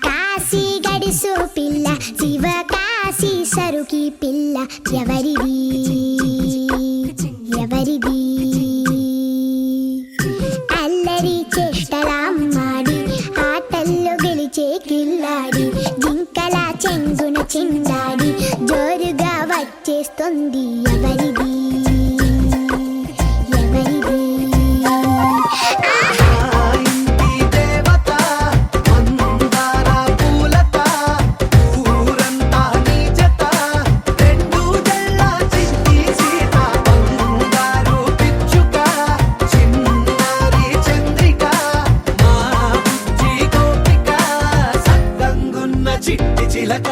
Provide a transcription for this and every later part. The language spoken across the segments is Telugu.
కాశీ గడిసు పిల్ల శివ కాశీ సరుకి పిల్ల ఎవరిది ఎవరిది అల్లరి చేష్టలాడి ఆటల్లో గెలిచే కిల్లాడి జింకల చెంగున చిందాడి జోరుగా వచ్చేస్తుంది ఎవరిది ఎవరిది చిట్టి చిలక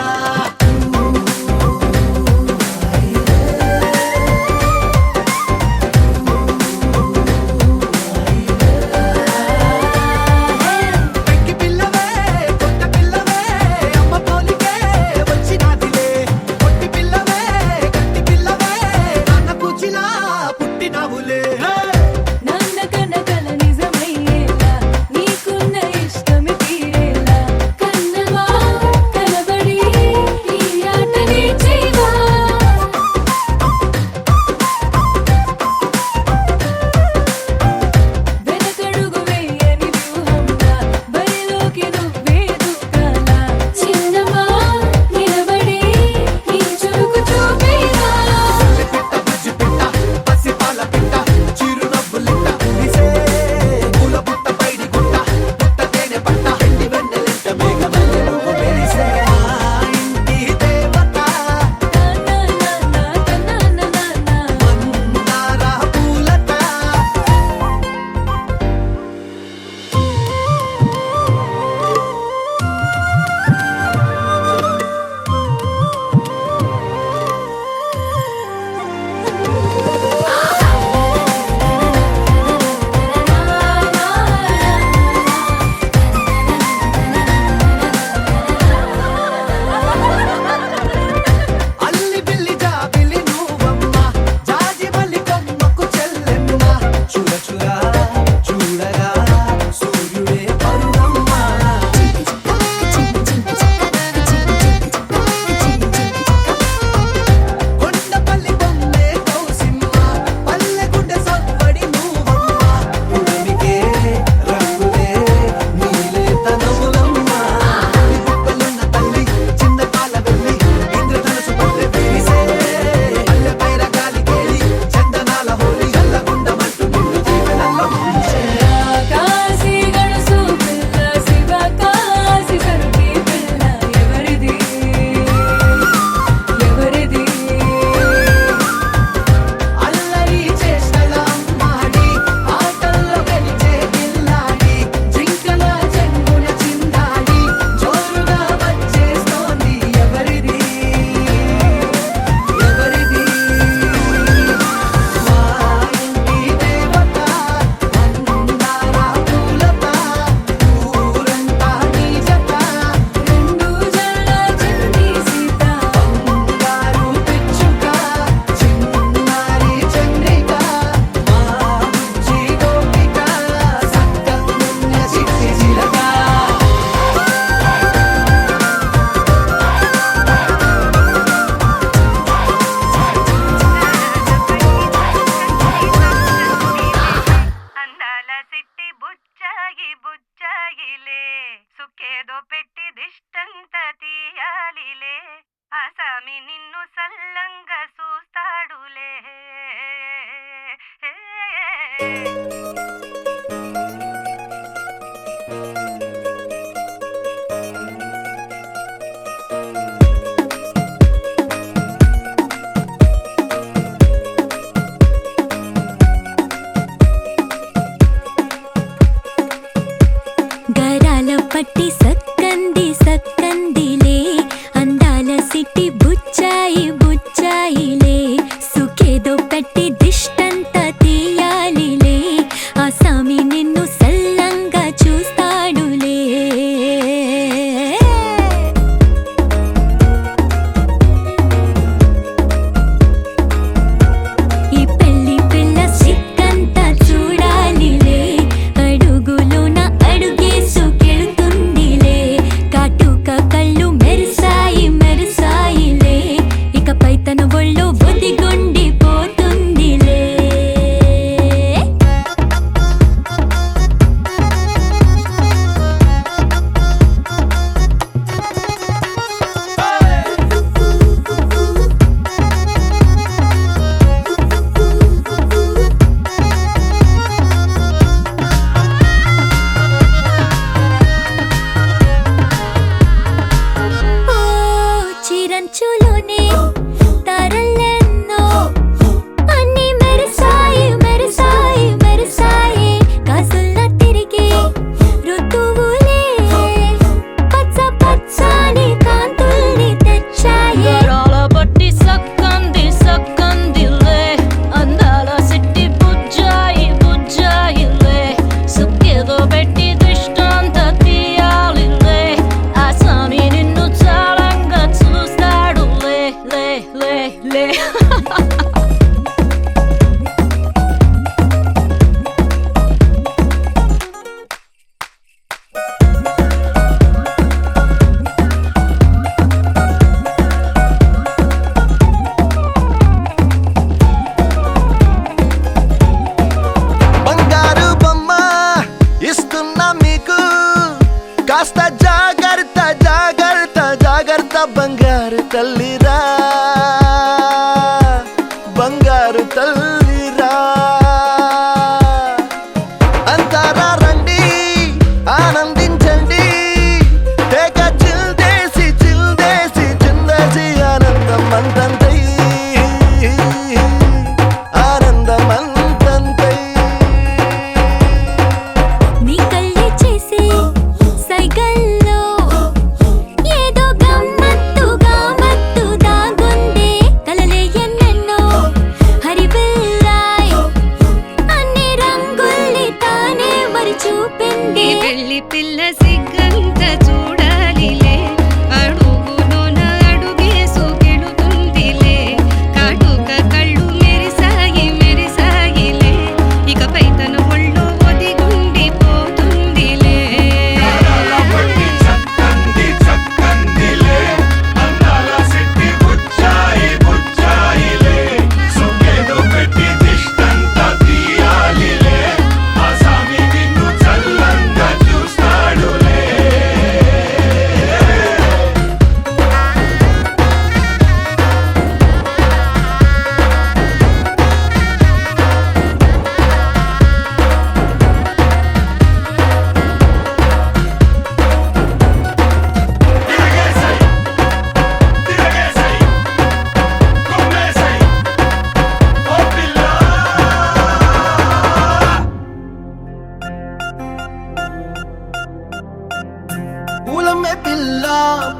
జాగ్రత్త జాగ్రత్త జాగ్రత్త బంగారు తల్లిరా బంగారు తల్లిరా అంతారా రండి ఆనందించండి తేక చిల్దేసి చిందేసి ఆనందం అంతంతై ఆనందం అంతంతై నీ కళ్ళే చేసే సైగల్లో ఏదో గమ్మత్తుగా మత్తు దాగుందే కలలే ఎన్నెన్నో హరిబిల్లాయ్ అన్ని రంగుల్ని తానే మరి చూపింది పెళ్లి పిల్ల సిగ్గంత చూడాలిలే అడుగులోన అడుగేసుకెళుతుందిలే కాటుక కళ్ళు మెరిసాయిలే ఇకపై తన ఒళ్ళో ఒదిగుండిపోతుందిలే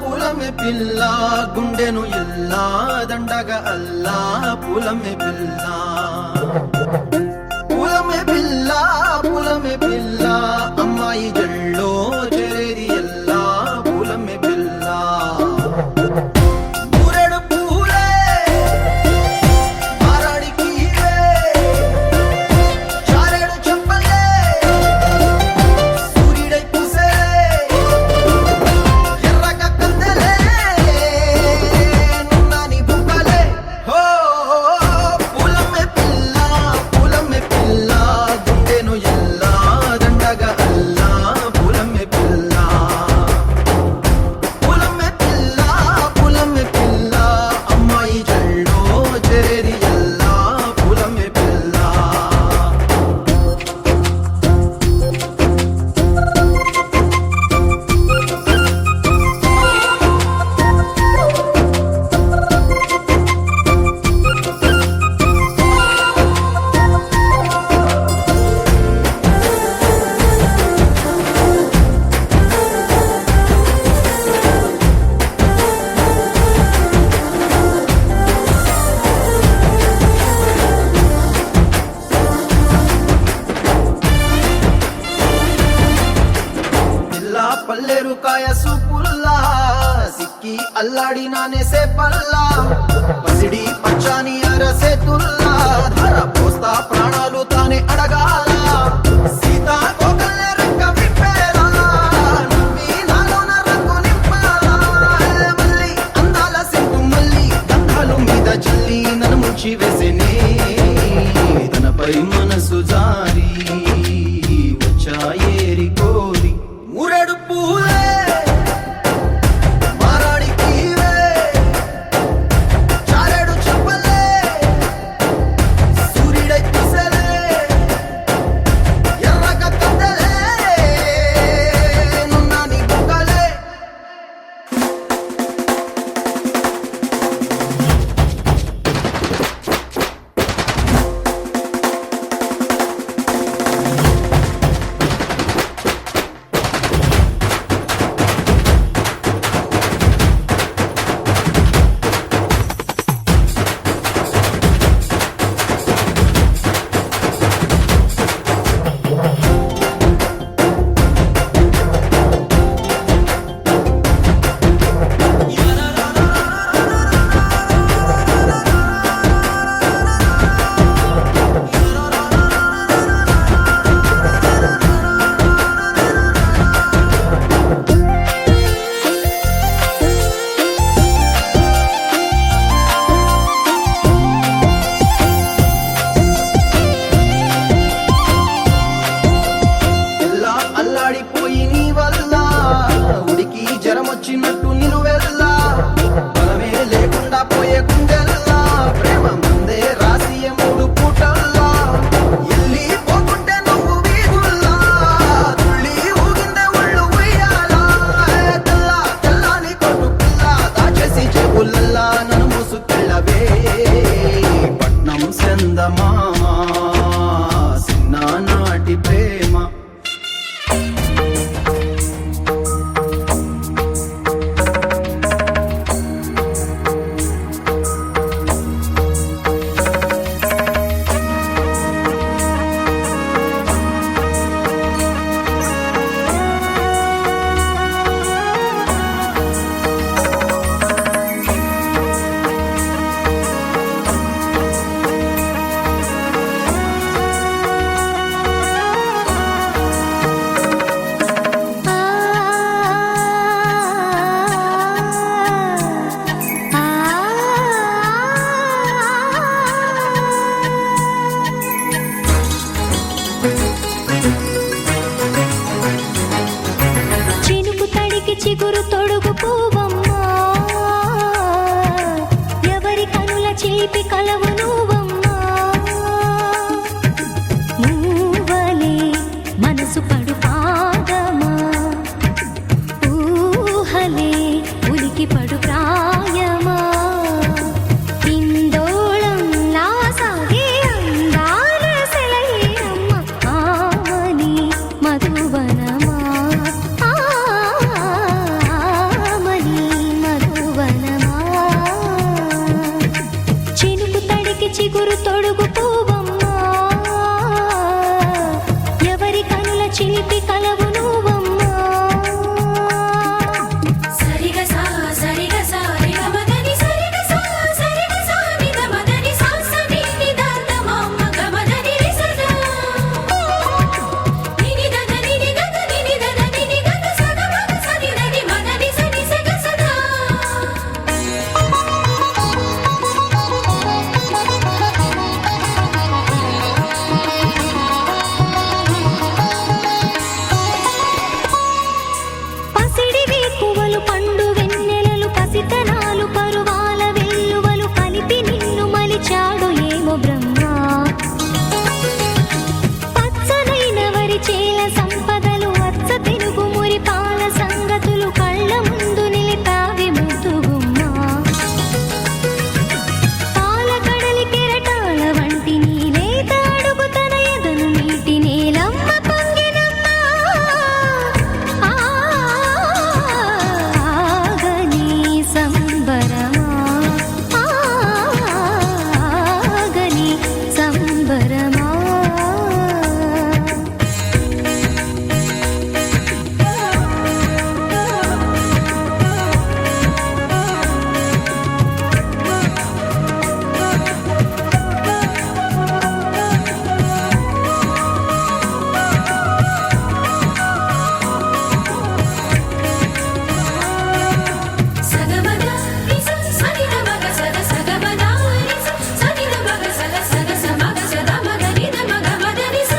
పూలమే పిల్ల గుండెను ఎల్లా దండగా అల్లా పూలమే పిల్ల పూలమే పిల్ల అమ్మాయి జల్లో చేరేది ఎల్లా పూలమే పిల్ల ఊరెడు పూలే మారాడికి చారెడు చెప్పలే సూర్యుడై పూసే పల్లెరుకాయ సూపుల్లా సిక్కి అల్లాడి నానేసే పల్లా పసిడి పచ్చాని అరసే తుల్లా ధర పోస్తా ప్రాణాలు తానే అడగాల సీతా కోకల్లే రెక్క విప్పేలా నమ్మి నాలోన రంగు నింపాలా మళ్ళీ అందాల సింపు మళ్ళీ గంధాలు మీద చల్లి నన్ను ముంచి వేసేనే తనపై మనసు జారి వచ్చాయేరి కోరి ఊరెడు పూలే మారాడికి చారెడు చెప్పలే సూర్యుడై పూసలే చిగురు తొడుగు పువ్వమ్మా ఎవరి కనుల చిలిపి కలవు నువ్వమ్మా నువ్వలే మనసు పడు పాదమా ఊహలే ఉలికి పడు ప్రాయమా ఇందోళం లాసాగే అందాల సెలయేరమ్మ ఆమని మధువనమా ఆమని మధువనమా చినుకు తడికి చిగురు తొడుగు పువ్వమ్మా ఎవరి కనుల చిలిపి కలవు నువ్వమ్మా సరిగా సా సరిగా సా రిగ మదని సరిగా సా సరిగా సా నిద మదని సా సని నిదాత మమ్మ గమదని రిసదా నిని దద నిని దద నిని దద నిని దద సద మగ సని దది మదని సని సగ సదా పసిడి వేకువలు పండు వెన్నెలలు పసితనాలు పరువాల వెల్లువలు కలిపి నిన్ను మలిచాడు ఏమో బ్రహ్మ పచ్చనైన వరి చేల సంపదలు వచ్చ తెలుగు మురి పాల సంగతులు కళ్ళ ముందు నిలిపావి ముద్దుగుమ్మ పాల కడలి కెరటాల వంటి నీలేత అడుగు తన ఎదను నీటి నేలమ్మ పొంగినమ్మ ఆగని సంబరమా ఆగని సంబరమా సగమద రిస సనిద మగ సద సగమద రిస సనిద మగ సద సగ సమగ సద మగ నిద మగ మద రిస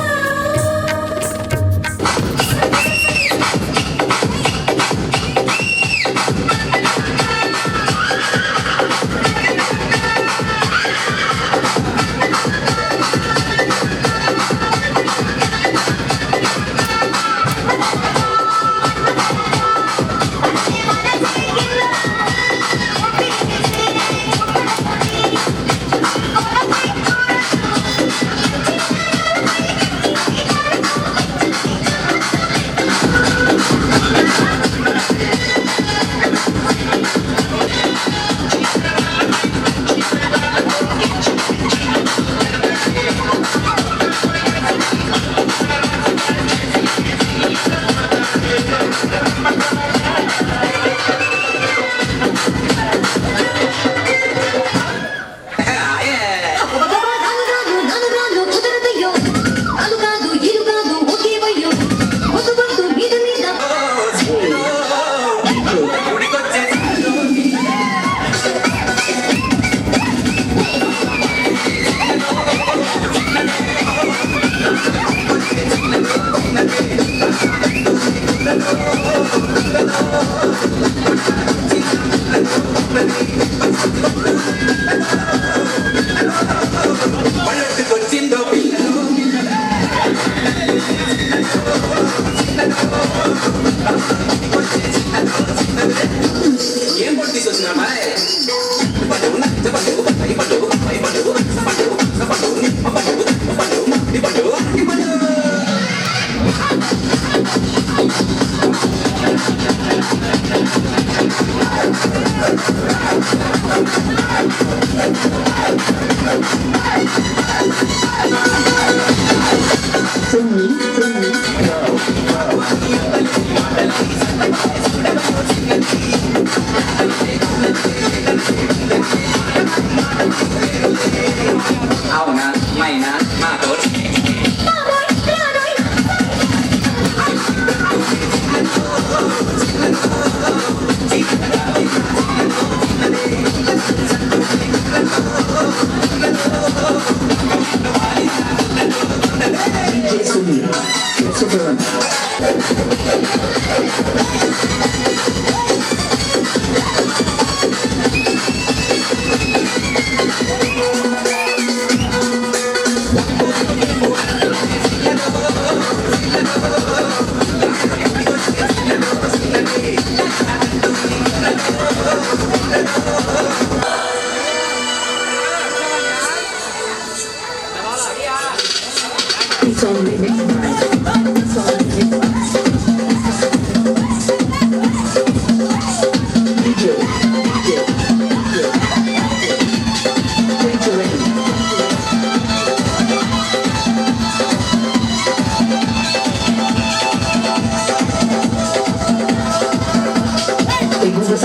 DJ Sunil.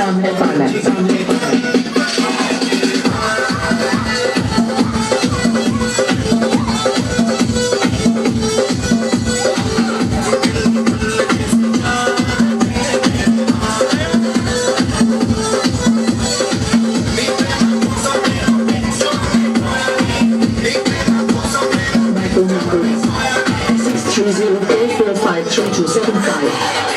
सामने पाना सामने पाना by 2 numbers 630445375.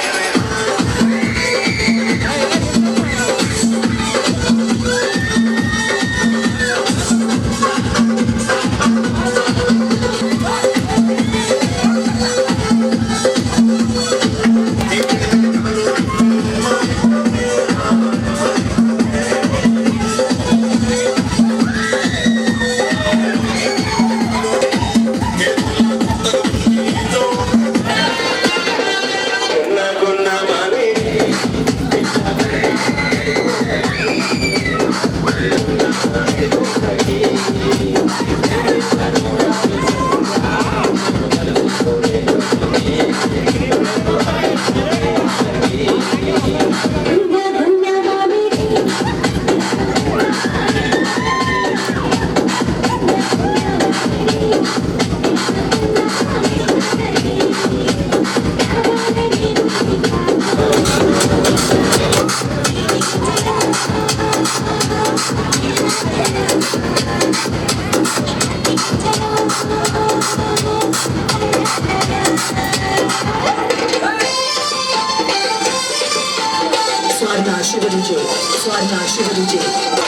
Swarna Shivaji.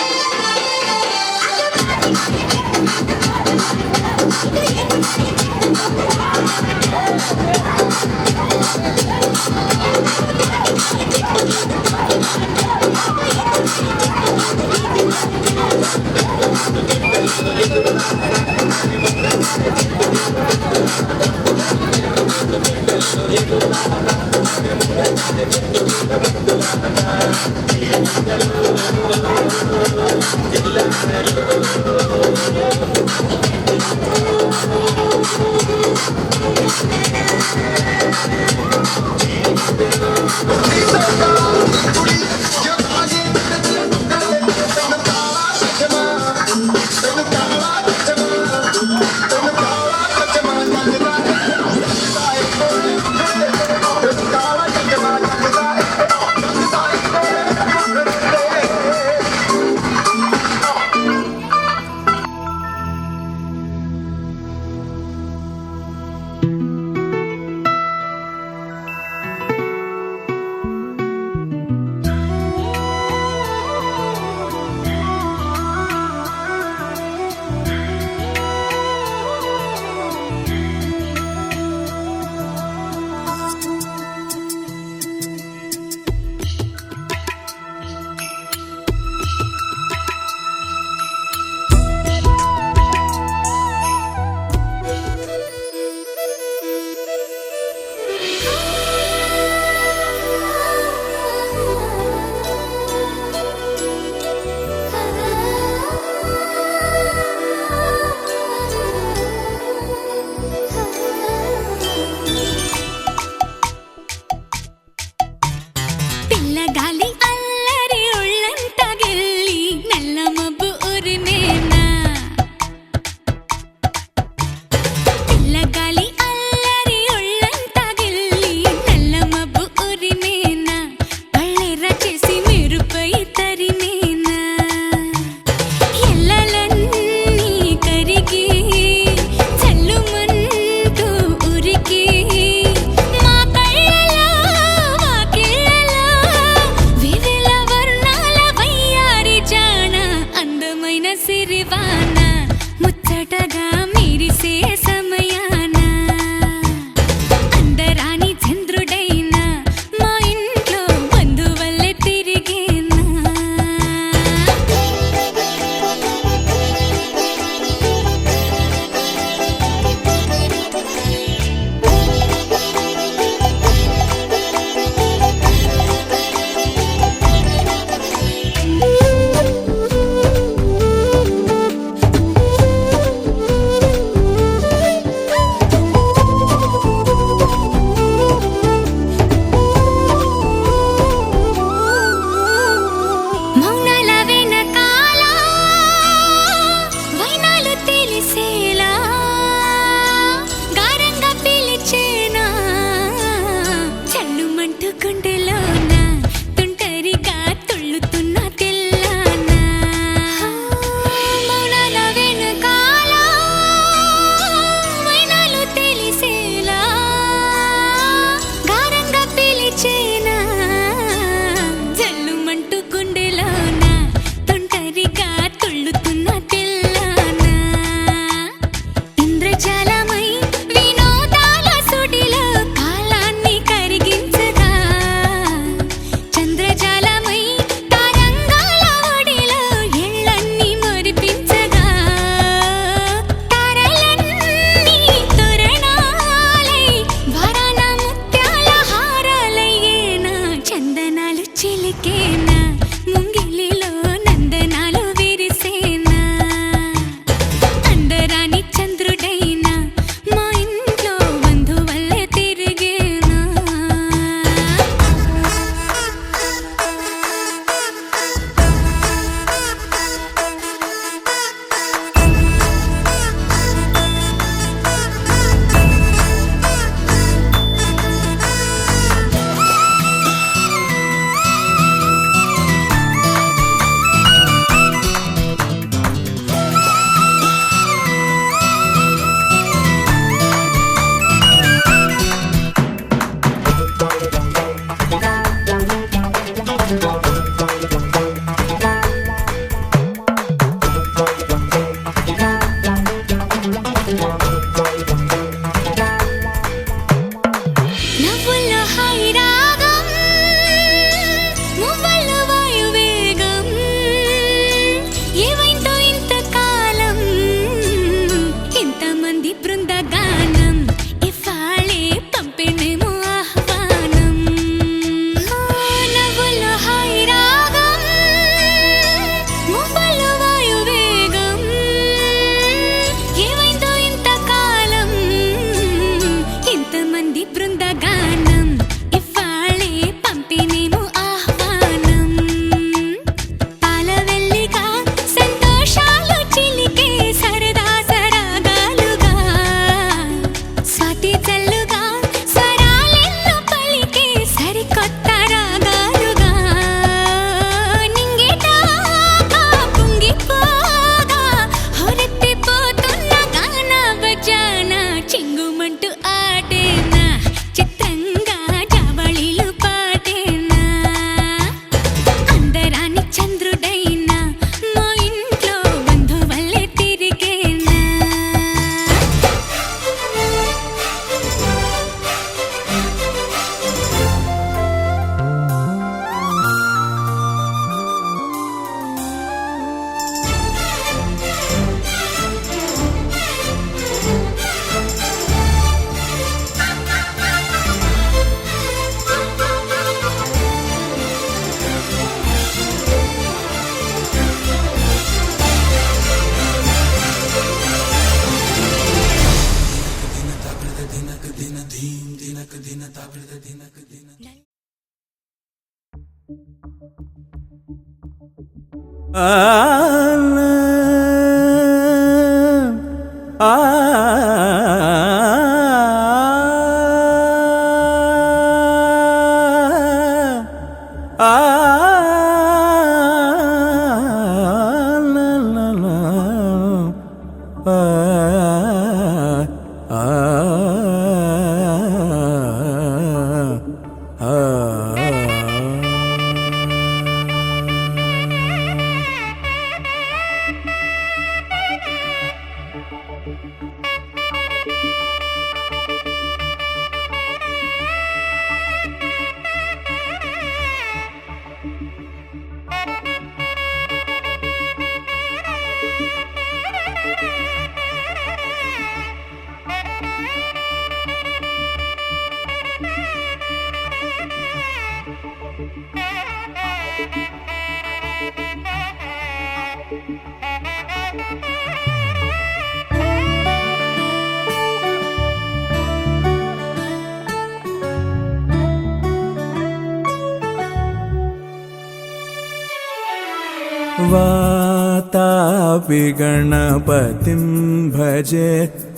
Vatapi गणपतिं भजे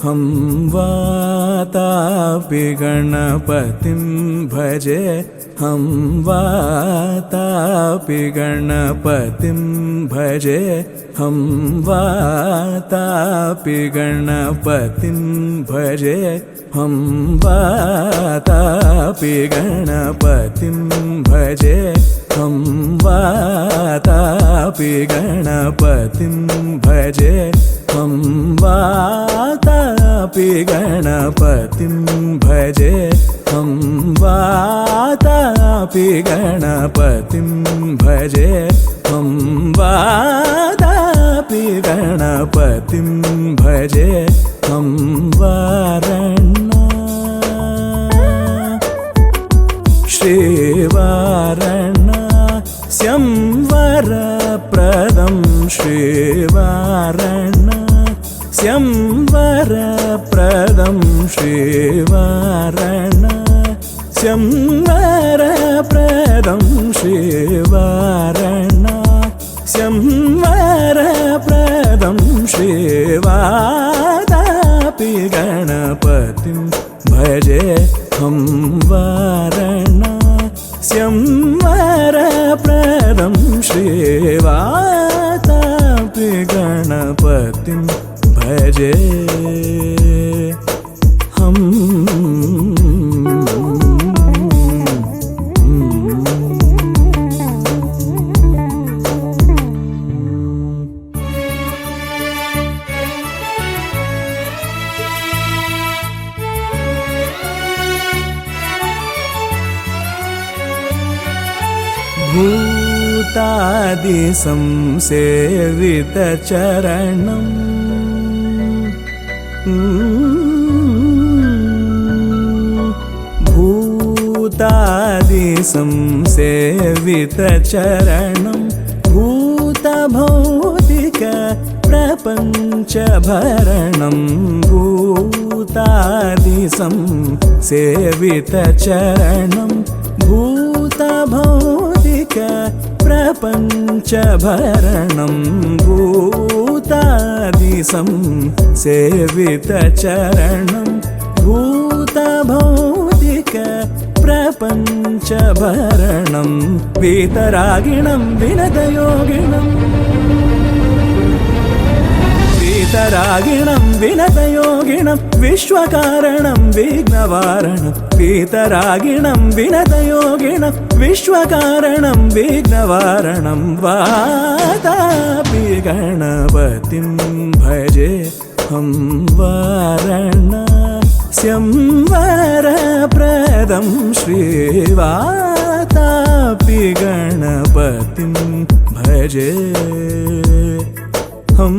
हम वातापि गणपतिं भजे हम वातापि गणपतिं भजे हम वातापि गणपतिं भजे हम वातापि गणपतिं भजे हम वातापि गणपतिं भजे हम वातापि गणपतिं भजे हम वातापि गणपतिं भजे हम वातापि गणपतिं भजे हम वारणा श्रीवारणा संवरप्रदं श्रीवारणा संवरप्रदं श्रीवारणा संवरप्रदं श्रीवारणा संवरप्रदं श्रीवातापि गणपतिं भजे हम वारणा संवरप्रदं श्रीवातापि गणपतिं भजे हम भूतादि संसेवितचरणम् भूतादि संसेवितचरणं भूतभौतिक प्रपञ्चभरणं भूतादि संसेवितचरणं भूतभौतिक प्रपञ्चभरणं भूतादि संसेवितचरणं भूतभौतिक प्रपञ्चभरणं वीतरागिणं विनतयोगिनं वीतरागिणं विनतयोगिनं विश्वकारणं विघ्नवारणं वीतरागिणं विनतयोगिनं विश्वकारणं विघ्नवारणं वातापि गणपतिं भजे हम वारणा संवरप्रदं श्रीवातापि गणपतिं भजे हम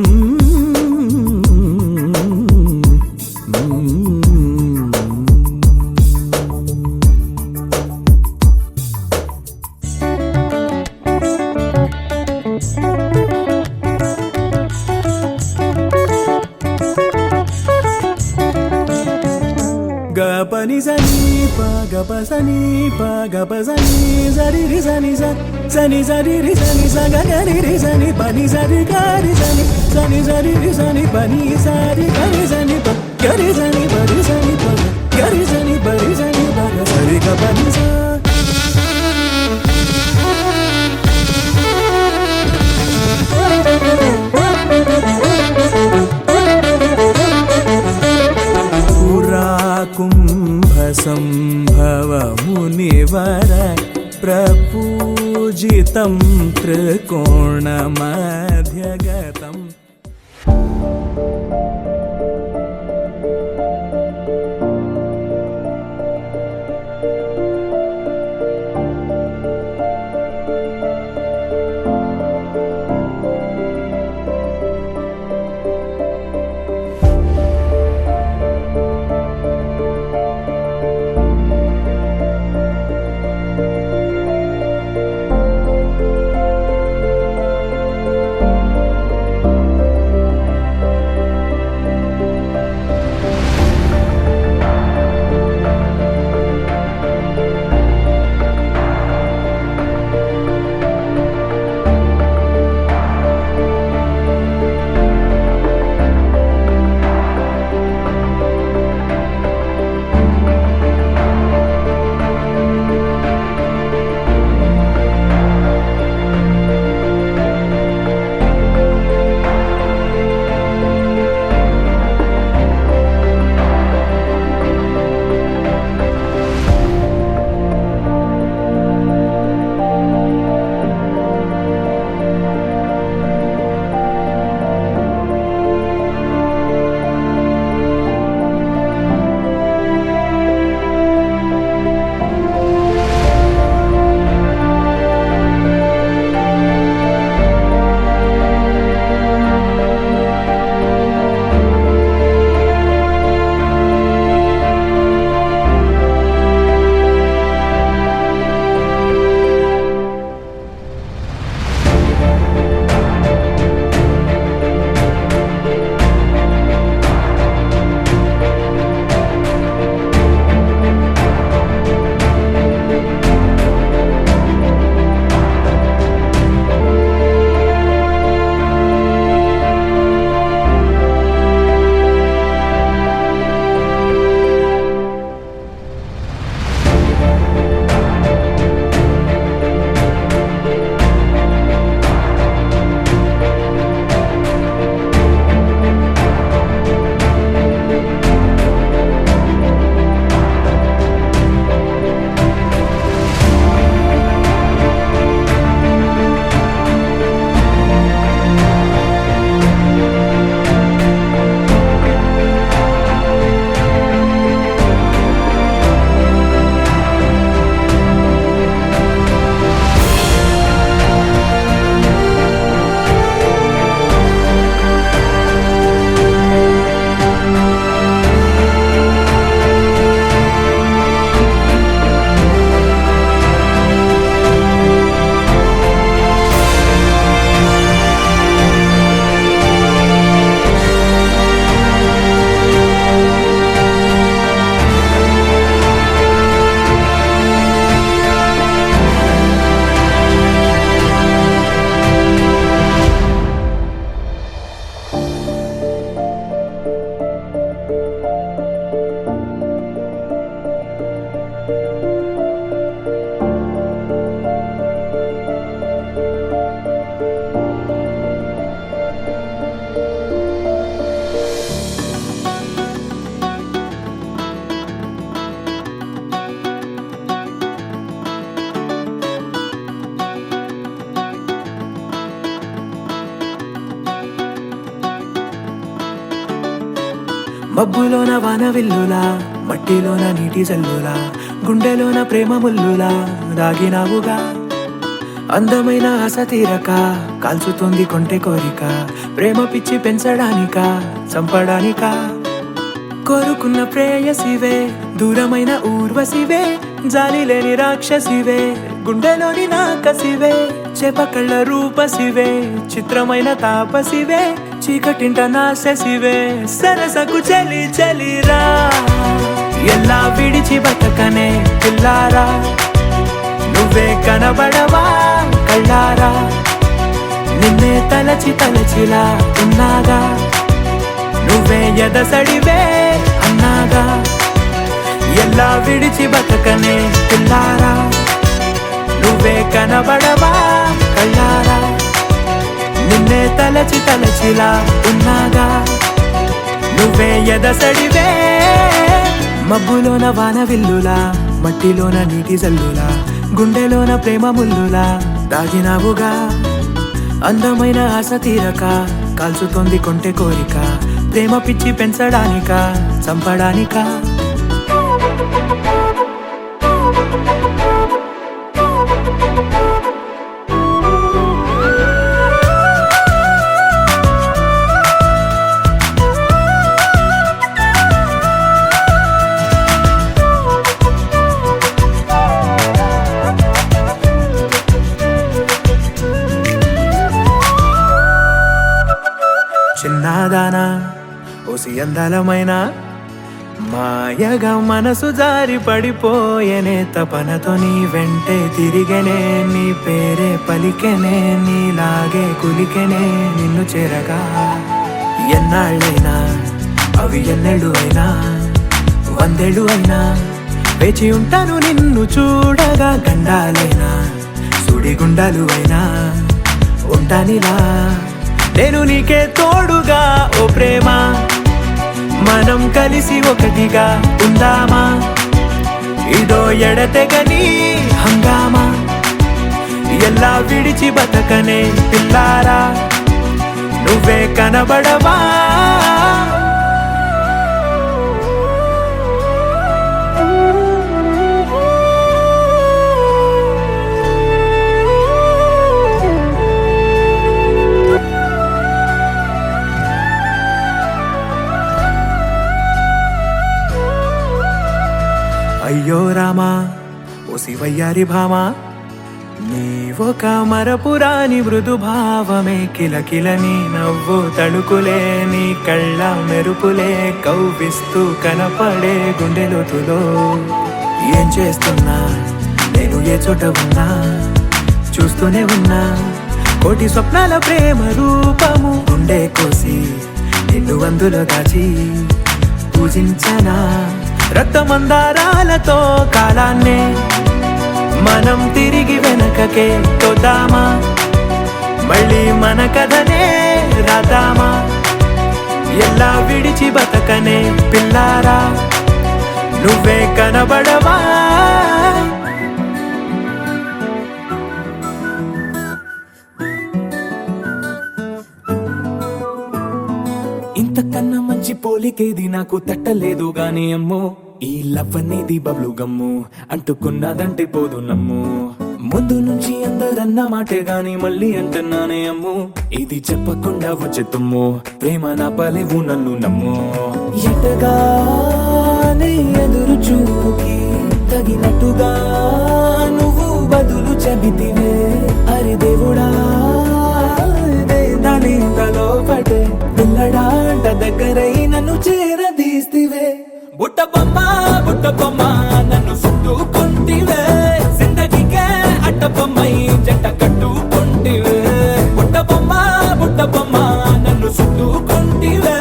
गपनि సని ప గ ప సని ప గ ప సని సరి రి సని సని సరి రి సని స గ గ రి రి సని ప ని సరి గ రి సని సని సరి రి సని ప ని సరి గ రి సని ప గ రి సని ప రి సని ప గ రి సని ప రి సని ప గ సరి గ ప ని స संभव मुनिवर प्रपूजितं त्रिकोणमध्यगतम् మబ్బులోన వానవిల్లులా మట్టిలోన నీటి జల్లులా గుండెలోన ప్రేమ ముల్లులా దాగినావుగా అందమైన ఆశ తీరక కాల్చుతోంది కొంటె కోరిక ప్రేమ పిచ్చి పెంచడానిక చంపడానిక కోరుకున్న ప్రేయసివే దూరమైన ఊర్వశివే జాలి లేని రాక్షసివే గుండెలోని నాకసివే చేపకళ్ళ రూపసివే చిత్రమైన తాపసివే చీకటింట నాశసివే సరసకు చలి చలిరా ఎలా విడిచి బతకనే పిల్లారా, నువ్వే కనబడవా కళ్ళారా, నిన్నే తలచి తలచిలా ఉన్నాగా, నువ్వే ఎదసడివే అన్నాగా. ఎలా విడిచి బతకనే పిల్లారా, నువ్వే కనబడవా కళ్ళారా, నిన్నే తలచి తలచిలా ఉన్నాగా, నువ్వే ఎదసడివే. మబ్బులోన వాన విల్లులా, మట్టిలోన నీటి జల్లులా, గుండెలోన ప్రేమ ముల్లులా దాగినావుగా. అందమైన ఆశ తీరక కాల్చుతోంది కొంటె కోరిక, ప్రేమ పిచ్చి పెంచడానిక చంపడానిక. చిన్నదానా ఓసి అందలమైన మాయగా మనసు జారి పడిపోయేనే, తపనతో నీ వెంటే తిరిగనే, నీ పేరే పలికెనే, నీలాగే కులికెనే నిన్ను చేరగా. ఎన్నాళ్ళైనా అవి ఎన్నెళ్ళు అయినా, వందేళ్ళు అయినా వేచి ఉంటాను నిన్ను చూడగా. గండాలైనా సుడిగుండాలు అయినా ఉంటానిలా, నేను నీకే తోడుగా ఓ ప్రేమ. మనం కలిసి ఒకటిగా ఉందామా, ఇదో ఎడతెగని హంగామా. ఎలా విడిచి బతకనే పిల్లారా, నువ్వే కనబడవా. అయ్యో రామా ఓ శివయ్యారి భామా, నీవొక మరపురాని మృదు భావమే, కిలకిలని నవ్వు తడుకులే, నీ కళ్ళ మెరుపులే కవ్విస్తూ కనపడే గుండెలోతులో. ఏం చేస్తున్నా నేను ఏ చోట ఉన్నా, చూస్తూనే ఉన్నా కోటి స్వప్నాల ప్రేమ రూపము. గుండె కోసి నిన్ను అందులో దాచి పూజించనా, రక్తమందారాలతో కాలాన్నే మనం తిరిగి వెనకకే తోద్దామా, మళ్ళీ మన కథనే రాద్దామా. ఎలా విడిచి బతకనే పిల్లారా, నువ్వే కనబడవా. ఇంతకన్నా మంచి పోలికేది నాకు తట్టలేదు గాని అమ్మో, ఈ లవ్ అనేది బబ్లు గమ్ము అంటుకున్నదంటే పోదు నమ్ము. ముందు నుంచి అందరన్న మాటే గాని మళ్ళీ అంటున్నానే అమ్ము, ఇది చెప్పకుండా వచ్చే తుమ్ము, ప్రేమ నా పలేవు నన్ను నమ్ము. ఎటగానే ఎదురు చూకి తగినట్టుగా నువ్వు బదులు చెబితివే, అరే దేవుడా దానిలో పడే పిల్లడాంట దగ్గరై నన్ను చేరదీస్తివే. బుట్ట బొమ్మ నన్ను చుట్టుకుంటివే, జిందగీకే అట్ట బొమ్మై జంట కట్టుకుంటివే. బుట్ట బొమ్మ నన్ను చుట్టుకుంటివే,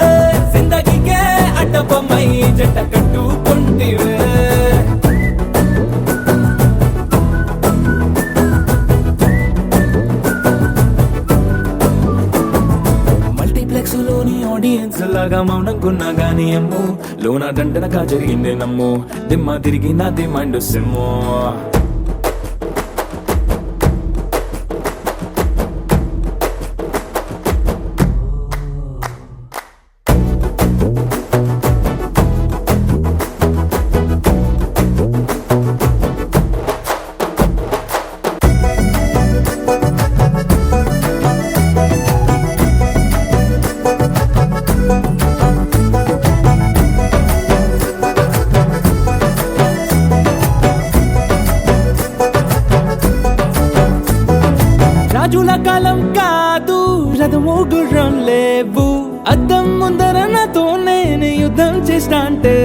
జిందగీకే అట్ట బొమ్మై జంట కట్టుకుంటివే. లోని ఆడియన్స్ లాగా మౌనంకున్నా గానీ అమ్ము, లోన దండనగా జరిగిందే నమ్ము, దిమ్మ తిరిగి నాది మైండ్ సిమ్ము. రాజుల కాలం కాదు, రథము గుర్రం లేవు, అద్దం ముందర నాతో నేను యుద్ధం చేస్తా అంటే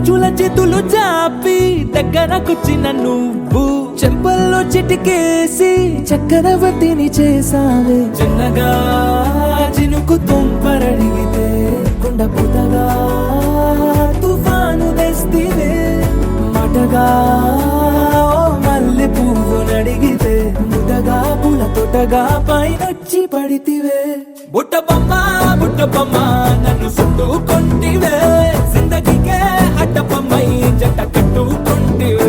గాజుల చేతులు చాపి దగ్గరకొచ్చిన నువ్వు చెంపల్లో చిటికేసి చక్రవర్తిని చేసావే చిన్నగా చినుకు తుంపరడిగితే కుండ పుతగా తుఫాను తెస్తివే మాటగా మల్లె పువ్వు నడిగితే ముదగా పుల తొటగా పైనొచ్చి పడితివే బుట్ట బొమ్మ నన్ను చుట్టుకొంటివే జిందగీకే అడ్డపమ్మై జంట కట్టుకొంటివే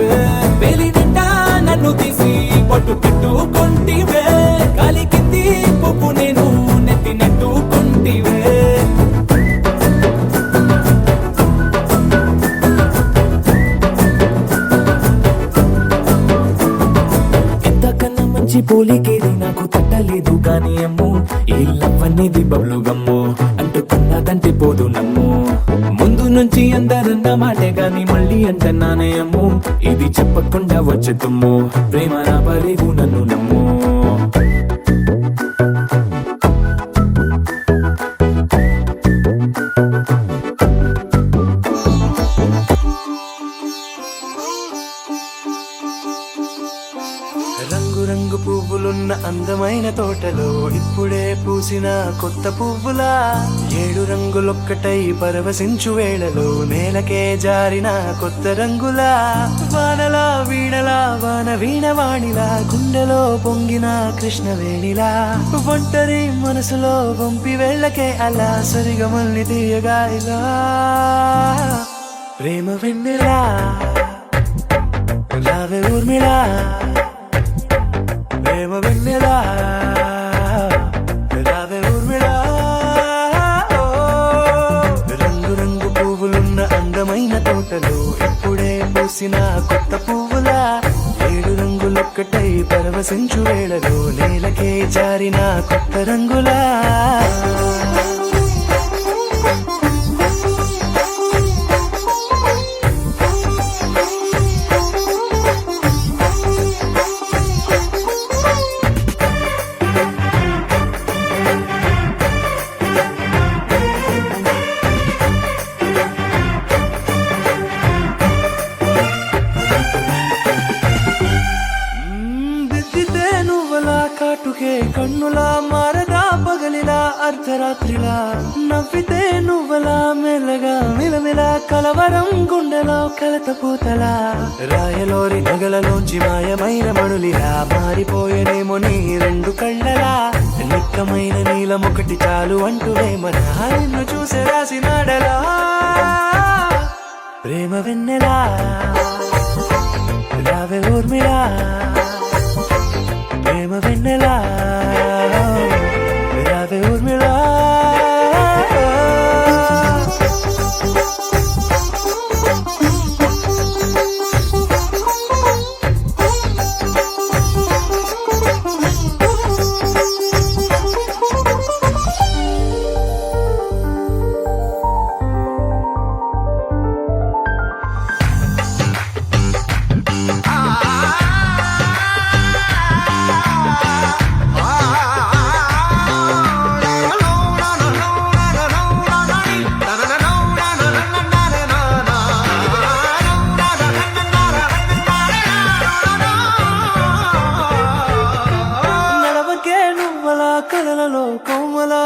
వేలి నిండా నన్ను తీసి పట్టు కట్టుకొంటివే గాలి కింది పువ్వు నేను నెత్తి నెట్టుకొంటివే ఇంతకన్నా మంచి పోలికేది నాకు తట్టలేదు కానీ అమ్ము ఈ లవ్ అనేది బబ్లు గమ్ము అంటుకున్నదంటే పోదు నమ్ము ముందు నుంచి అందరన్న మాటే గాని మళ్ళీ అంటున్నానే అమ్ము ఇది చెప్పకుండా వచ్చే తుమ్ము ప్రేమ నా పరేగు నన్ను నమ్ము రంగు పువ్వులున్న అందమైన తోటలో ఇప్పుడే పూసిన కొత్త పువ్వులా 7 రంగులొక్కటై పరవశించు వేళలో నేలకే జారిన కొత్త రంగులా వానలా వీణలా వాన వీణవాణిలా గుండెలో పొంగిన కృష్ణవేణిలా ఒంటరి మనసులో పంపి వెళ్ళకే అలా సరిగమల్ని తీయగా ఇలా ప్రేమ వెన్నెలా రావే ఊర్మిళా ప్రేమ వెన్నెలా రావే ఊర్మిళా రంగు పువ్వులున్న అందమైన తోటలో ఇప్పుడే పూసిన కొత్త పువ్వులా 7 రంగులొక్కటై పరవశించు వేళలో నేలకే జారిన కొత్త రంగులా దిద్దితే నువ్వలా కాటుకే కన్నులా మారగా పగలిలా అర్ధరాత్రిలా నవ్వితే నువ్వలా మెల్లగా మిలమిలా కలవరం గుండెలో కలతపోతలా రాయలోరి నగలలోంచి మాయమైన మణులిలా మారిపోయేనేమో నీ 2 కళ్ళలా నిక్కమైన నీలమొకటి చాలు అంటూవేమనా నిన్ను చూసే రాసినాడలా ప్రేమ వెన్నెలా రావే ఊర్మిళా ప్రేమ వెన్నెలా రావే ఊర్మిళా నడవకే నువ్వలా కలలలో కోమలా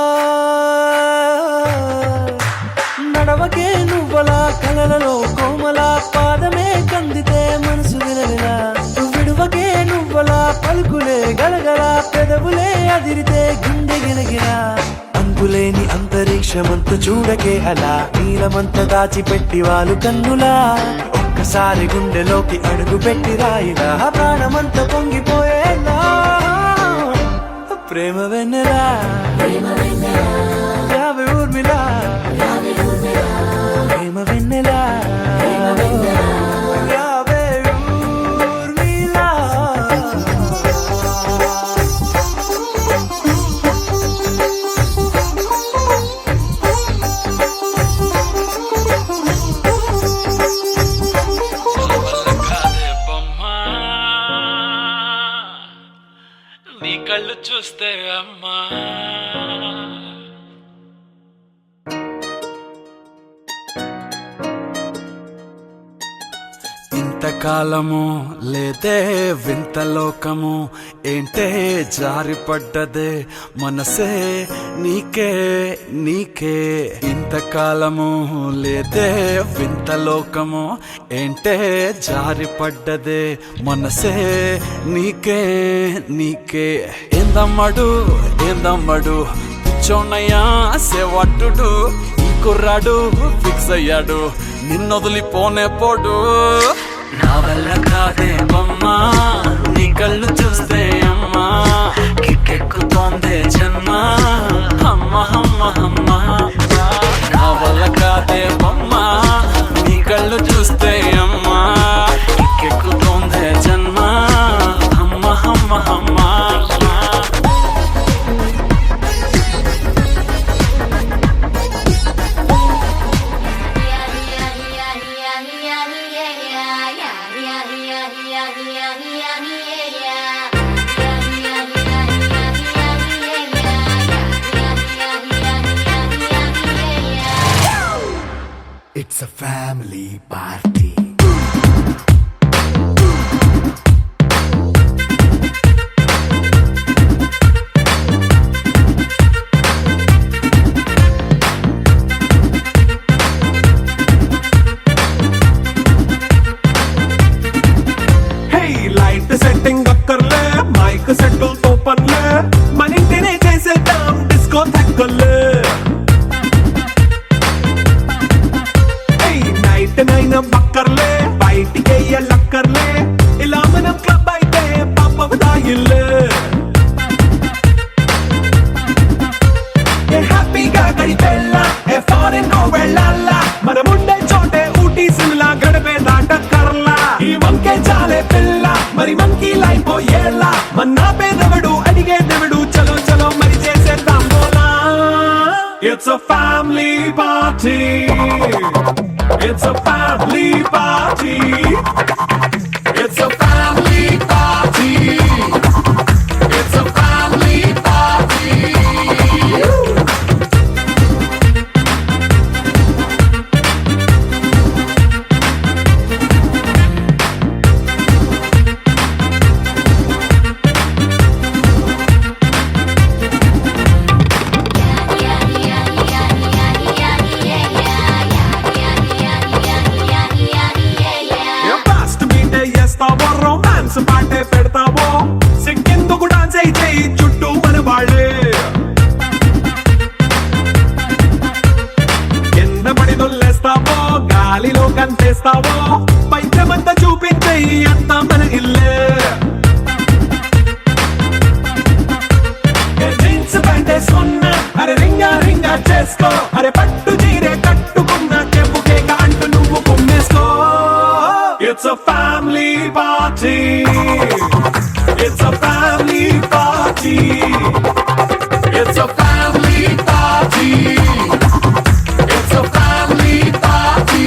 నడవకే నువ్వలా కలలలో కోమలా పాదమే కందితే మనసు విలవిలా విడువకే నువ్వలా పలుకులే గలగల పెదవులే అదిరితే గుండె గిలగిలా అంతులేని అంతరిక్షమంత చూడకే అలా నీలమంత దాచిపెట్టి వాళ్ళు కన్నులా ఒక్కసారి గుండెలోకి అడుగు పెట్టి రాయిలా ప్రాణమంత పొంగిపోయేలా ప్రేమ వెన్నెలా రావే ఊర్మిళా ప్రేమ వెన్నెలా రావే ఊర్మిళా నీ కళ్ళు చూస్తే అమ్మా ఇంతకాలము లేదే వింత లోకము ఏంటే జారిపడ్డదే మనసే నీకే నీకే ఇంతకాలము లేదే వింత లోకము ఏంటే జారిపడ్డదే మనసే నీకే నీకే ఏందమ్మడు ఏందమ్మడు పిచ్చోన్నయ్యా సేవట్టుడు ఈ కుర్రాడు ఫిక్స్ అయ్యాడు నిన్నొదిలిపోనే పోడు నా వల్ల కాదే బొమ్మా నీ కళ్ళు చూస్తే అమ్మా కిక్కెక్కుతోందే జన్మ అమ్మ అమ్మ అమ్మ నా వల్ల కాదే బొమ్మా నీ కళ్ళు చూస్తే అమ్మా కిక్కెక్కుతోందే జన్మ అమ్మ అమ్మ అమ్మ It's a family party. Hey, light setting అక్కర్లే మైక్ సెట్టుల్ తో పనులే మన ఇంటినే చేసేద్దాం డిస్కో తక్కర్లే నైట్ నైన్ బక్కర్లే బయటికి వెళ్ళక్కర్లే ఇలా మనం క్లబ్ అయితే పాప దాయిల్లే హ్యాపీగా గడిపెళ్ళ ఏ ఫారెన్ కో వెళ్ళాల మనం ఉండే చోటే ఊటీ సిమ్లా గడిపే దాటక్కర్లా ఈ వంకే చాలే పిల్ల మరి మంకీ లైఫ్ ఏళ్ళ మన్నా పేదవడు అడిగే దేవుడు చలో చలో మరి చేసేద్దాం బోలా it's a family party It's a family party. It's a family party. It's a family party. Romance పాటే పెడతావో సిగ్గెందుకు డాన్స్ అయి చేయి చుట్టూ మన వాళ్ళే కింద పడి దొల్లేస్తావో గాలిలో కంచేస్తావో పైచమంతా చూపించేయి అంతా మన ఇల్లే జీన్స్ ప్యాంటేసుకున్నా అరే రింగా రింగా చేసుకో అరే పట్టు చీరే కట్టుకున్న చెప్పు కేక అంటూ నువ్వు కుమ్మేసుకో It's a family party. It's a family party. It's a family party. It's a family party.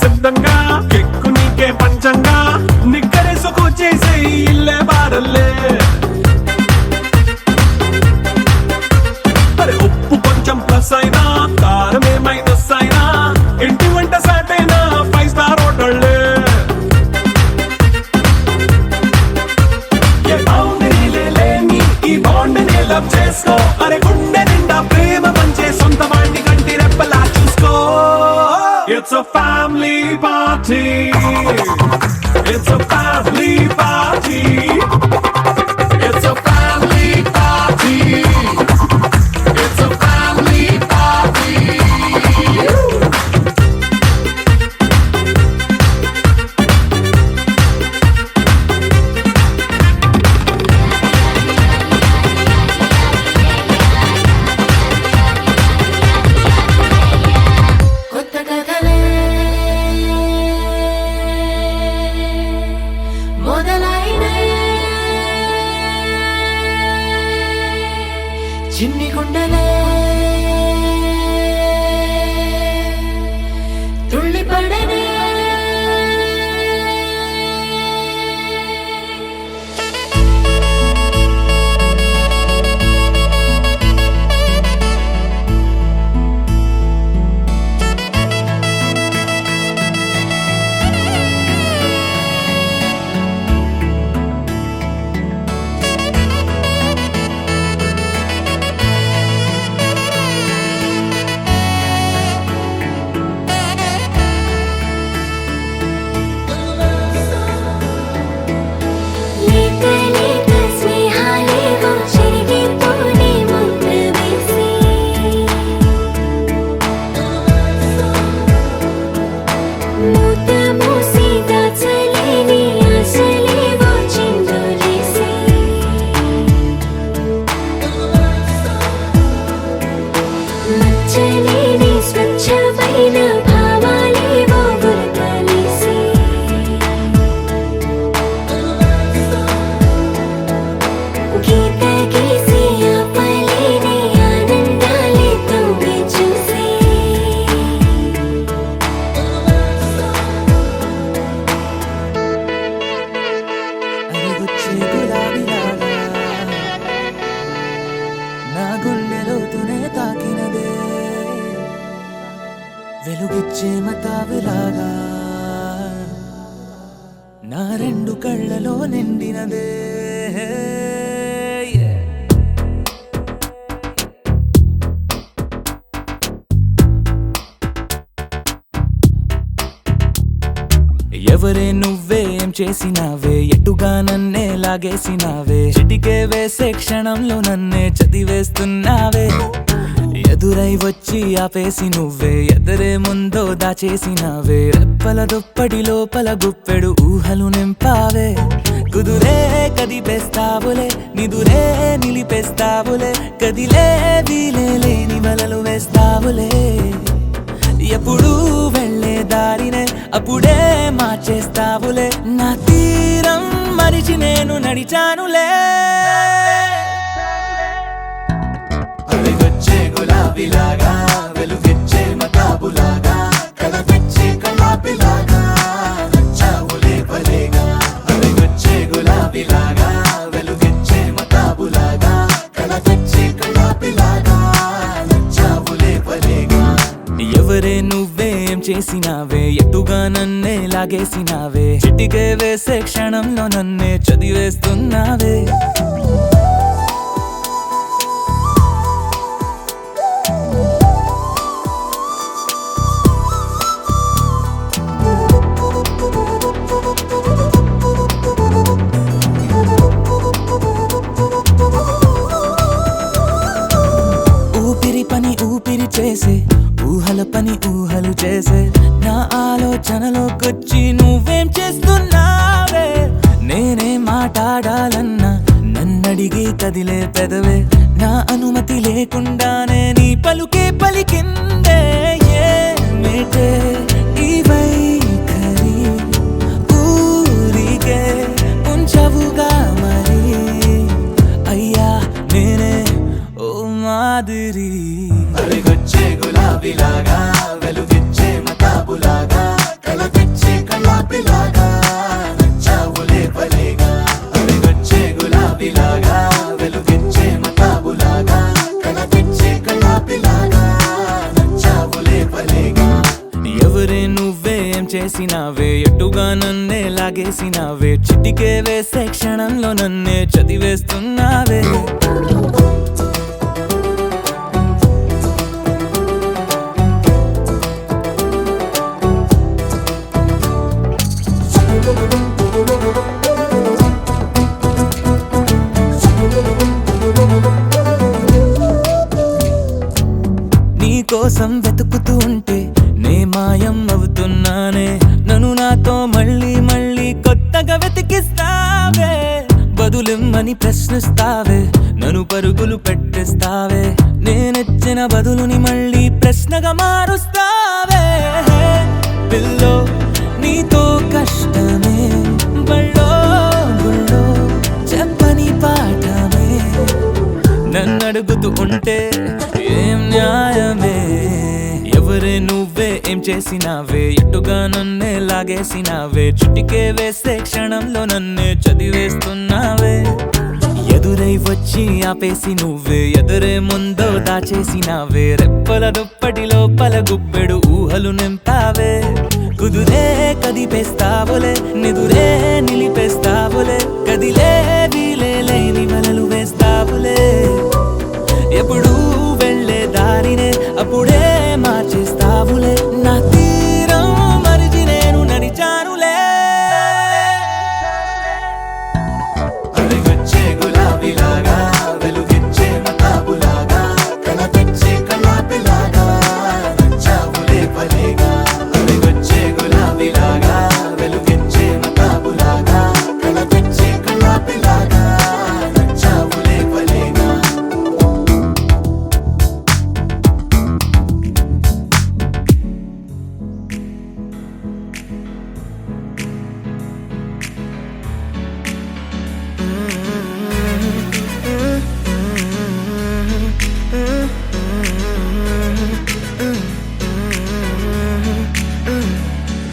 సిద్ధంగా కెక్కు నీకే పంచంగా నిక్కరేసుకు చేసే ఇల్లే బారల్లే అరే ఉప్పు కొంచెం ప్లస్ అయినా కారమే మైనస్ అయినా ఇంటి వంట సాటైనా 5 స్టార్ హోటళ్ళే ఏ బౌండరీ లేని ఈ బాండ్ ని లవ్ చేసుకో అరే గుండె నిండా ప్రేమ పంచే సొంత వాడిని కంటి రెప్పలా చూసుకో It's a family party. It's a family party. It's a family party. It's a family party. చిన్ని గుండెలే తుళ్ళి పడనే వెలుగిచ్చే మతాబులాగా నా రెండు కళ్ళలో నిండినదే ఎవరే నువ్వేం చేసినావే ఎటుగా నన్నే లాగేసినావే చిటికే వేసే క్షణంలో నన్నే చదివేస్తున్నావే ఎదురై వచ్చి ఆపేసి నువ్వే ఎదరే ముందో దాచేసినావే రెప్పల దుప్పటి లోపల గుప్పెడు ఊహలు నింపావే కుదురే కదిపేస్తావులే నిదురే నిలిపేస్తావులే కదిలే వీలే లేని వలలు వేస్తావులే ఎప్పుడు వెళ్ళే దారినే అప్పుడే మార్చేస్తావులే నా తీరం మరిచి నేను నడిచానులే అలిగొచ్చే గులాబీలాగా వెలుగిచ్చే మతాబులాగా కలపిచ్చే కలాపిలాగా నచ్చావులే భలేగా అలిగొచ్చే గులాబీలాగా వెలుగిచ్చే మతాబులాగా కలపిచ్చే కలాపిలాగా నచ్చావులే భలేగా ఎవరే నువ్వేం చేసినావే ఎటుగా నన్నే లాగేసినావే చిటికే వేసే క్షణంలో నన్నే చదివేస్తున్నావే ఊపిరి చేసే ఊహల పని ఊహలు చేసే నా ఆలోచనలోకొచ్చి నువ్వేం చేస్తున్నావే నేనే మాట్లాడాలన్నా నన్నడిగి కదిలే పెదవే నా అనుమతి లేకుండానే నీ పలుకే పలికిందే ఏమిటే ఈ వైఖరి ఊరికే ఉంచవుగా మరి అయ్యా నేనే ఓ మాదిరి అలిగొచ్చే గులాబీలాగా వెలుగిచ్చే మతాబులాగా కలపిచ్చే కలాపిలాగా నచ్చావులే భలేగా అలిగొచ్చే గులాబీలాగా వెలుగిచ్చే మతాబులాగా కలపిచ్చే కలాపిలాగా నచ్చావులే భలేగా ఎవరే నువ్వేం చేసినావే ఎటుగా నన్నే లాగేసినావే చిటికే వేసే క్షణంలో నన్నే చదివేస్తున్నావే నీకోసం వెతుకుతూ ఉంటే నే మాయం అవుతున్నానే నన్ను నాతో మళ్ళీ మళ్ళీ కొత్తగా వెతికిస్తావే బదులిమ్మని ప్రశ్నిస్తావే నన్ను పరుగులు పెట్టిస్తావే నేనెచ్చిన బదులుని మళ్ళీ ప్రశ్నగా మారుస్తావే పిల్లో నీతో కష్టమే బళ్ళో గుళ్ళో చెప్పని పాఠమే నన్ను అడుగుతూ ఉంటే ఏం న్యాయమే? ఎవరే నువ్వే, ఏం చేసినావే? ఎటుగా నన్నే లాగేసినావే? చుట్టికే వేస్తే క్షణంలో నన్నే చదివేస్తున్నావే. ఎదురై వచ్చి ఆపేసి నువ్వే, ఎదురే ముందో దాచేసినావే. రెప్పల దుప్పటి లోపల గుప్పెడు ఊహలు నింపావే. కుదురే కదిపేస్తావులే, నిదురే నిలిపేస్తావులే. కదిలే వీలే లేని వలలు వేస్తావులే. ఎప్పుడు వెళ్ళే దారినే అప్పుడే మార్చేస్తావులే. నా తీరం మరిచి నేను నడిచానులే. అలిగొచ్చే గులాబీలాగా, వెలుగిచ్చే మతాబులాగా, కల తెచ్చే కళాపిలాగా నచ్చావులే భలేగా. అలిగొచ్చే గులాబీలాగా, వెలుగిచ్చే మతాబులాగా, కల తెచ్చే కళాపిలాగా నచ్చావులే భలేగా.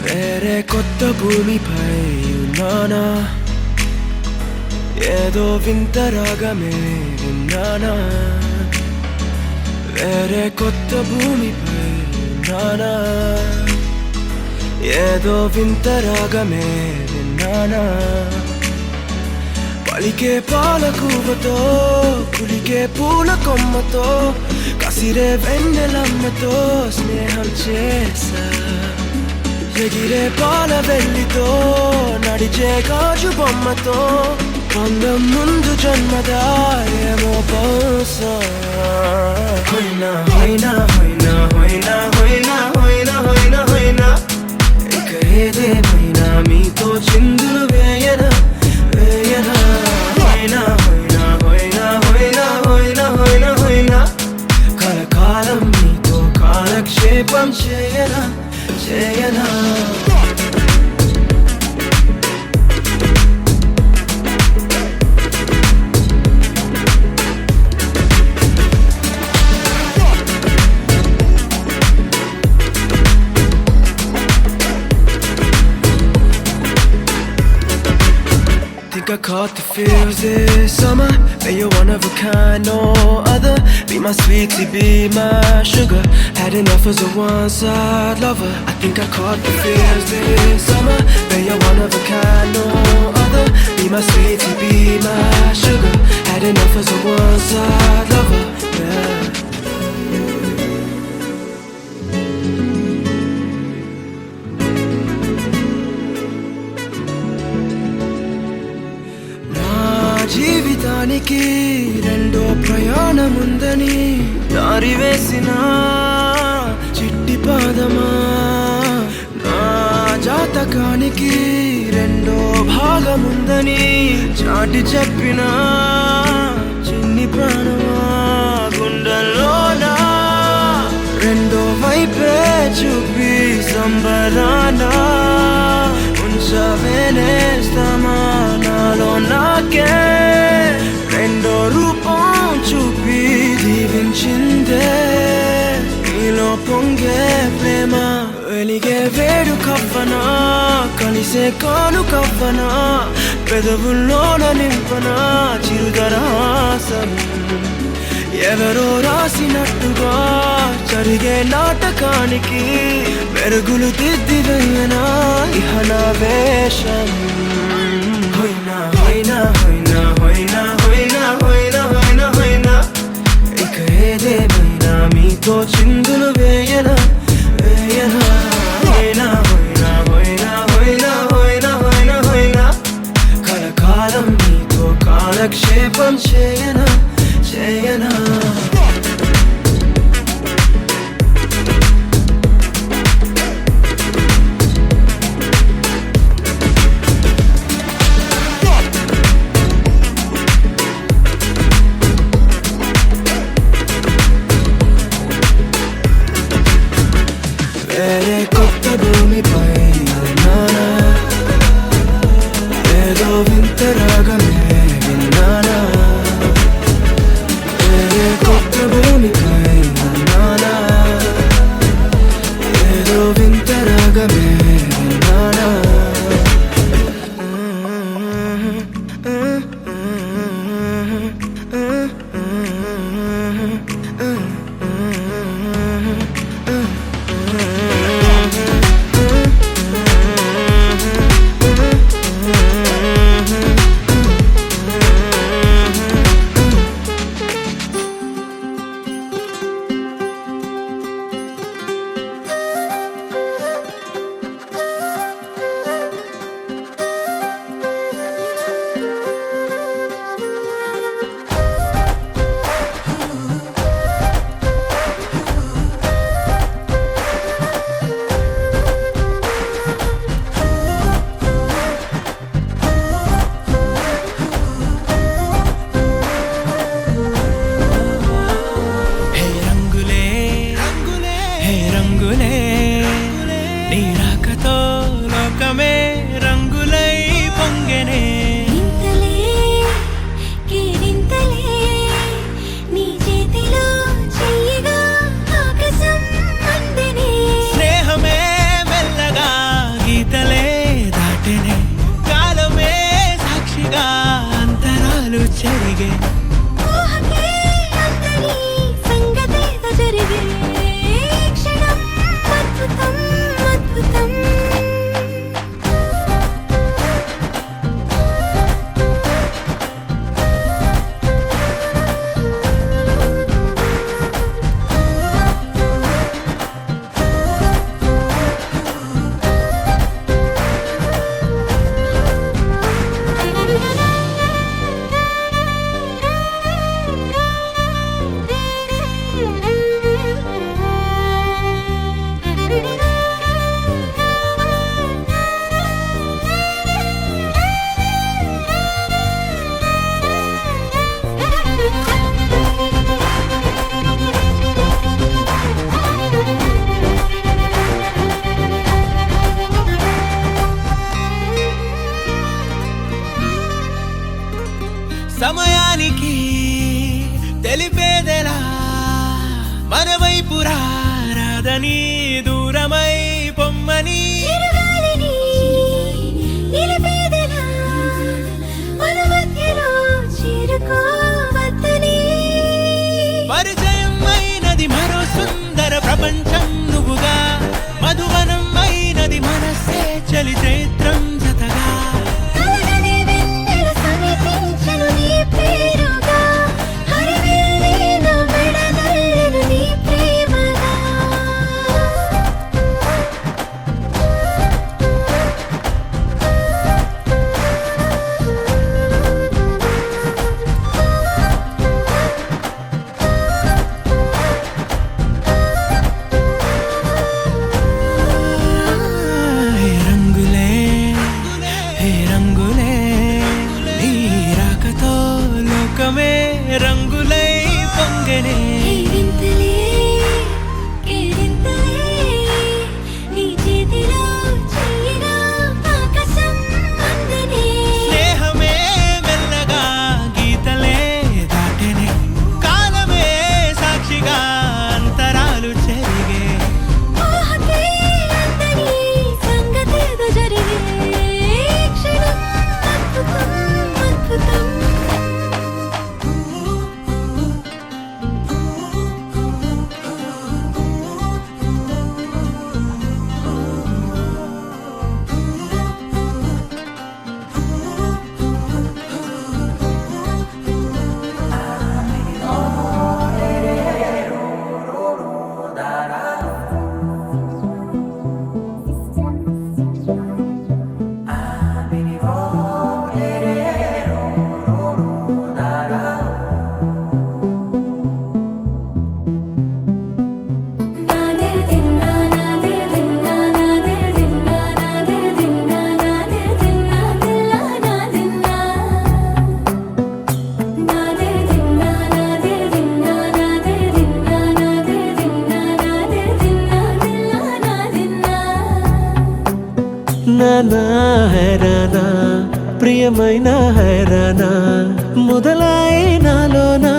వేరే కొత్త భూమిపై ఉన్నానా? ఏదో వింత రాగమే విన్నానా? వేరే కొత్త భూమిపై ఉన్నానా? ఏదో వింత రాగమే విన్నానా? పలికే పాలకూవతో, కులికే పూల కొమ్మతో, కసిరే వెన్నెలమ్మతో స్నేహం చేసా. ఎగిరే పాల వెల్లితో, నడిచే గాజు బొమ్మతో, అందం ముందు జన్మదా ఏమో బహుశా. హోయినా హోయినా హోయినా హోయినా హోయినా హోయినా హోయినా హోయినా. ఇక ఏదేమైనా మీతో చిందులు వేయనా వేయనా. హోయినా హోయినా హోయినా హోయినా హోయినా హోయినా హోయినా. కలకాలం మీతో కాలక్షేపం చేయనా చేయనా. Think I caught the feels this summer. But you're one of a kind, no other. Be my sweetie, be my sugar. Had enough as a one-side lover. I think I caught the feels this summer. But you're one of a kind, no other. Be my sweetie, be my sugar. Had enough as a one-side lover. Yeah. జీవితానికి రెండో ప్రయాణముందని దారి వేసిన చిట్టి పాదమా. నా జాతకానికి రెండో భాగముందని చాటి చెప్పిన చిన్ని ప్రాణమా. గుండెల్లోనా రెండో వైపే చూపి సంబరానా ఉంచవేనేస్తామా. నాలో నాకే రెండో రూపం చూపి దీవించిందే నీలో పొంగే ప్రేమ. వెలిగే వేడు కవ్వనా, కలిసే కాను కవ్వనా, పెదవుల్లోన నింపనా చిరుదరాసం. ఎవరో రాసినట్టుగా జరిగే నాటకానికి మెరుగులు దిద్దివేయనా ఇహ నా వేషం. హోయినా హోయినా హోయినా హోయినా హోయినా హోయినా హోయినా హోయినా. ఇక ఏదేమైనా మీతో చిందులు వేయనా వేయనా. హోయినా హోయినా హోయినా హోయినా హోయినా హోయినా హోయినా. కలకాలం మీతో కాలక్షేపం చేయనా చేయనా. వేరే కొత్త భూమిపై ఉన్నానా? ఏదో వింత రాగమే విన్నానా? వేరే అంతరాలు చెరిగే ఊహకే అందని సంగతేదో జరిగే క్షణం అద్భుతం అద్భుతం సమయానికి తెలిపేదెలా మన వైపు రాదని దూరమై పొమ్మని చిరుగాలిని నిలిపేదెలా మన మధ్యలో చేరుకోవద్దని పరిచయం అయినది మరో సుందర ప్రపంచం నువ్వుగా మధువనం అయినది మనసే చలి చైత్రం జతగా కలగని వెన్నెల సమీపించను నీ పేరుగా హరివెల్లి నా మెడనల్లను నీ ప్రేమగా హే రంగులే హే రంగులే నీ రాకతో లోకమే రంగులై పొంగనే వింతలే కేరింతలే నీ చేతిలో చెయ్యగా ఆకాశం అందనే స్నేహమే మెల్లగా గీతలే దాటెనే కాలమే సాక్షిగా అంతరాలు చెరిగే ఊహకే అందని సంగతేదో జరిగే క్షణం అద్భుతం అద్భుతం నాదే దిన్నా నాదే దిన్నా నాదే దిన్నా నాదే దిన్నా నాదే దిన్నా దిల్లా నాదిన్నా నాదే దిన్నా నాదే దిన్నా నాదే దిన్నా నాదే దిన్నా నాదే దిన్నా దిల్లా నాదిన్నా నానా హైరానా ప్రియమైన హైరానా మొదలాయి నాలోనా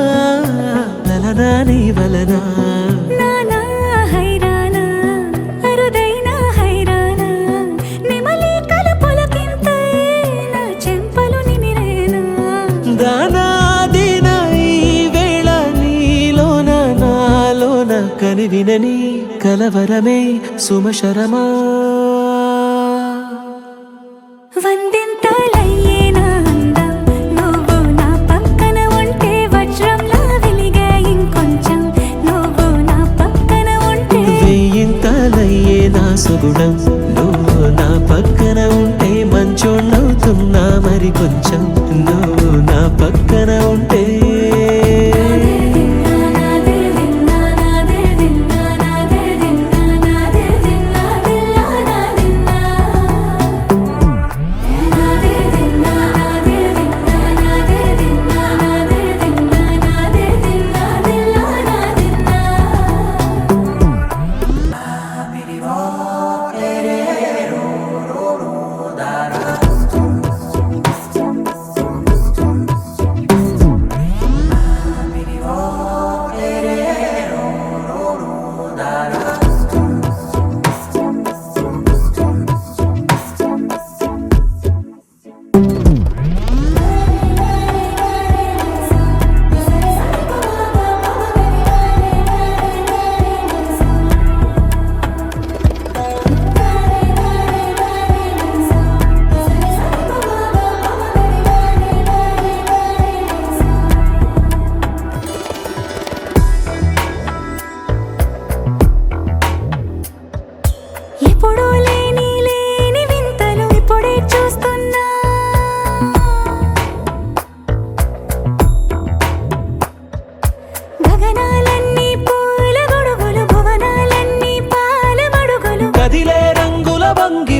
లలనా నీ వలనా నానా హైరానా అరుదైన హైరానా నెమలి కలుపులకింతై నా చెంపలు నిమిరేనా దానాదిన ఈ వేళ నీలోన నాలోన కనివినని కలవరమే సుమశరమా వందింతలయ్యేనా అందం నువ్వు నా పక్కన ఉంటే వజ్రంలా వెలిగే ఇంకొంచెం నువ్వు నా పక్కన ఉంటే వెయ్యింతలయ్యే నా సుగుణం నువ్వు నా పక్కన ఉంటే మంచోణ్ణవుతున్నా మరి కొంచెం నువ్వు నా పక్కన ఉంటే నాదే దిన్నా నాదే దిన్నా నాదే దిన్నా నాదే దిన్నా దిల్లా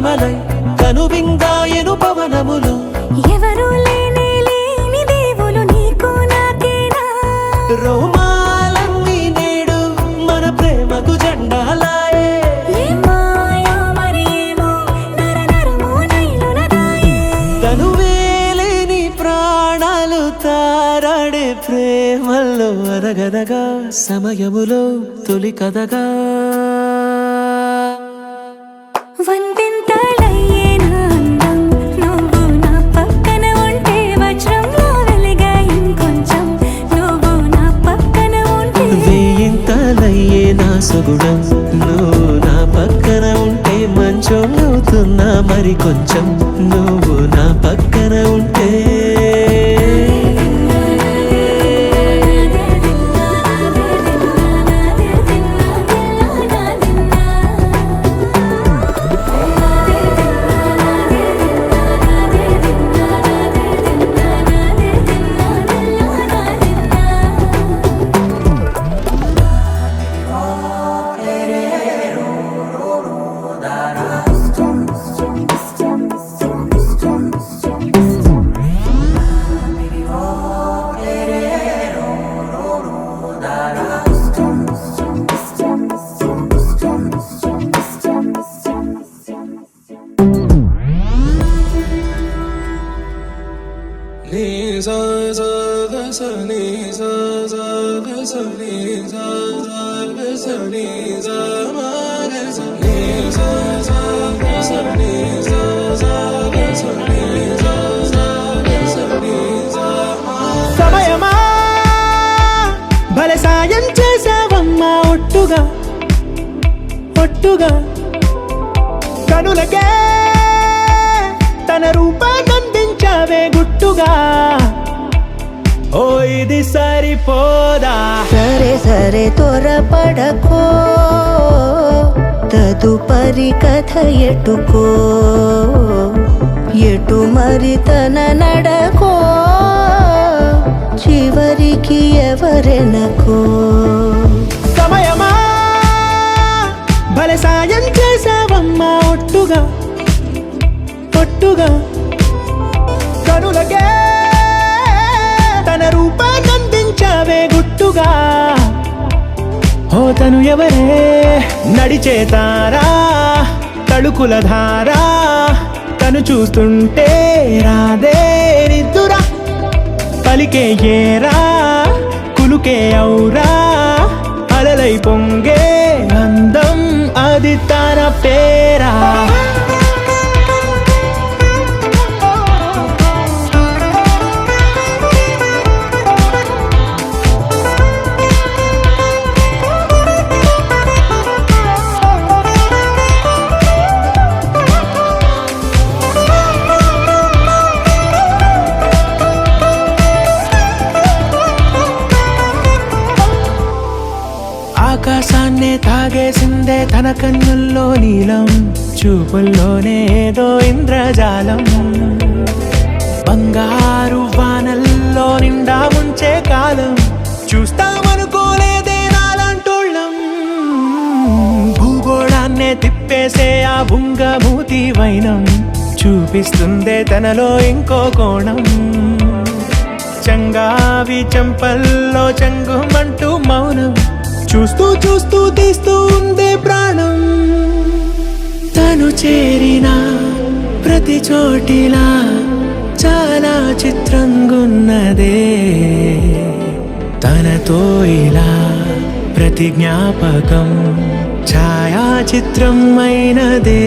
మహిమలై కనువిందాయను పవనములు ఎవరు లేని దేవులు నీకు నాకేనా రోమాలన్నీ నేడు మన ప్రేమకు జెండాలాయే ఏ మాయో మరి ఏమో నరనరమో నైలున దాయే తనువేలేని ప్రాణాలు తారాడే ప్రేమల్లో అరగదగా సమయములో తొలి కదగా వందెంతలయ్యేనా అందం నువ్వు నా పక్కన ఉంటే వజ్రంలో వెలిగా ఇంకొంచెం నువ్వు నా పక్కన ఉంటే వేయింతలయ్యే నా సుగుణం నువ్వు నా పక్కన ఉంటే మంచం అవుతున్నా మరి కొంచెం నువ్వు నా పక్కన ఉంటే సమయమా భలే సాయం చేసావమ్మా ఒట్టుగా ఒట్టుగా కనులకే తన రూపాన్నందించావే గుట్టుగా ఓ ఇది సరిపోదా సరే సరే త్వరపడకో తదుపరి కథ ఎటుకో ఎటు మరి తన నడకో చివరికి ఎవరెనకో సమయమా భలే సాయం చేసావమ్మా ఒట్టుగా ఒట్టుగా కనులకే తన రూపాన్నందించావే గుట్టుగా ఓ తను ఎవరే నడిచే తారా తళుకుల ధారా తను చూస్తుంటే రాదే నిద్దురా పలికే ఏరా కులుకే ఔరా అలలై పొంగే అందం అది తన పేరా ఆకాశాన్నే తాగేసిందే తన కన్నుల్లో నీలం చూపుల్లోనే ఏదో ఇంద్రజాలం బంగారు వానల్లో నిండా ముంచే కాలం చూస్తామనుకోలేదే నాలాంటోళ్ళం భూగోళాన్నే తిప్పేసే ఆ బుంగమూతి వైనం చూపిస్తుందే తనలో ఇంకో కోణం చంగావి చంపల్లో చంగుమంటూ మౌనం చూస్తూ చూస్తూ తీస్తూ ఉందే ప్రాణం తను చేరిన ప్రతి చోటిలా చాలా చిత్రంగున్నదే తనతో ఇలా ప్రతి జ్ఞాపకం ఛాయాచిత్రం అయినదే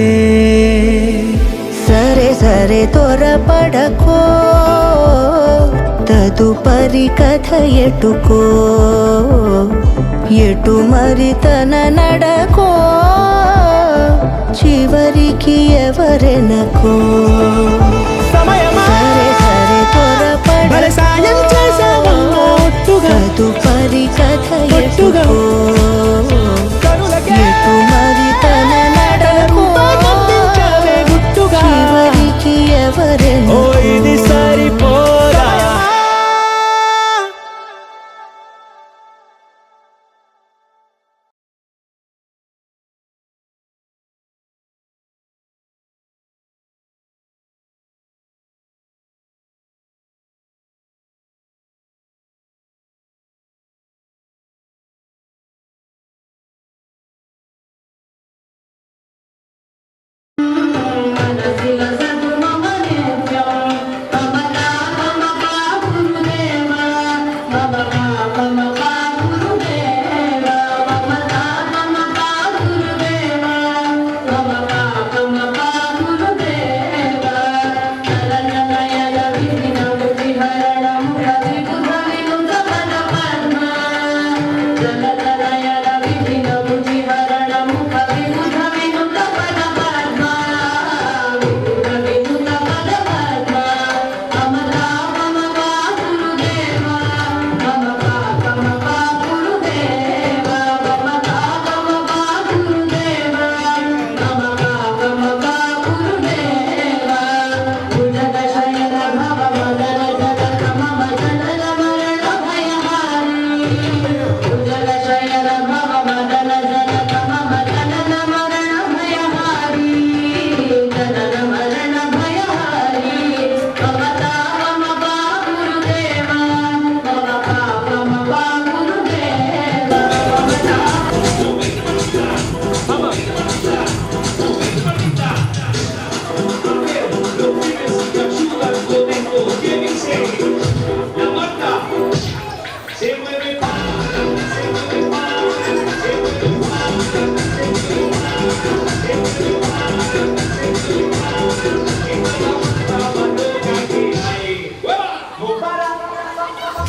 సరే సరే త్వరపడకో తదుపరి కథ ఎటుకో ఎటు మరి తన నడకో చివరికి ఎవరెనకో సమయమా సరే సరే భలే సాయం చేసావమ్మా ఒట్టుగా తదుపరి కథ ఒట్టుగా ఎటుకో కనులకే ఎటు మరి తన నడకో రూపాన్నందించావే గుట్టుగా చివరికి ఎవరెనకో ఓ ఇది సరిపో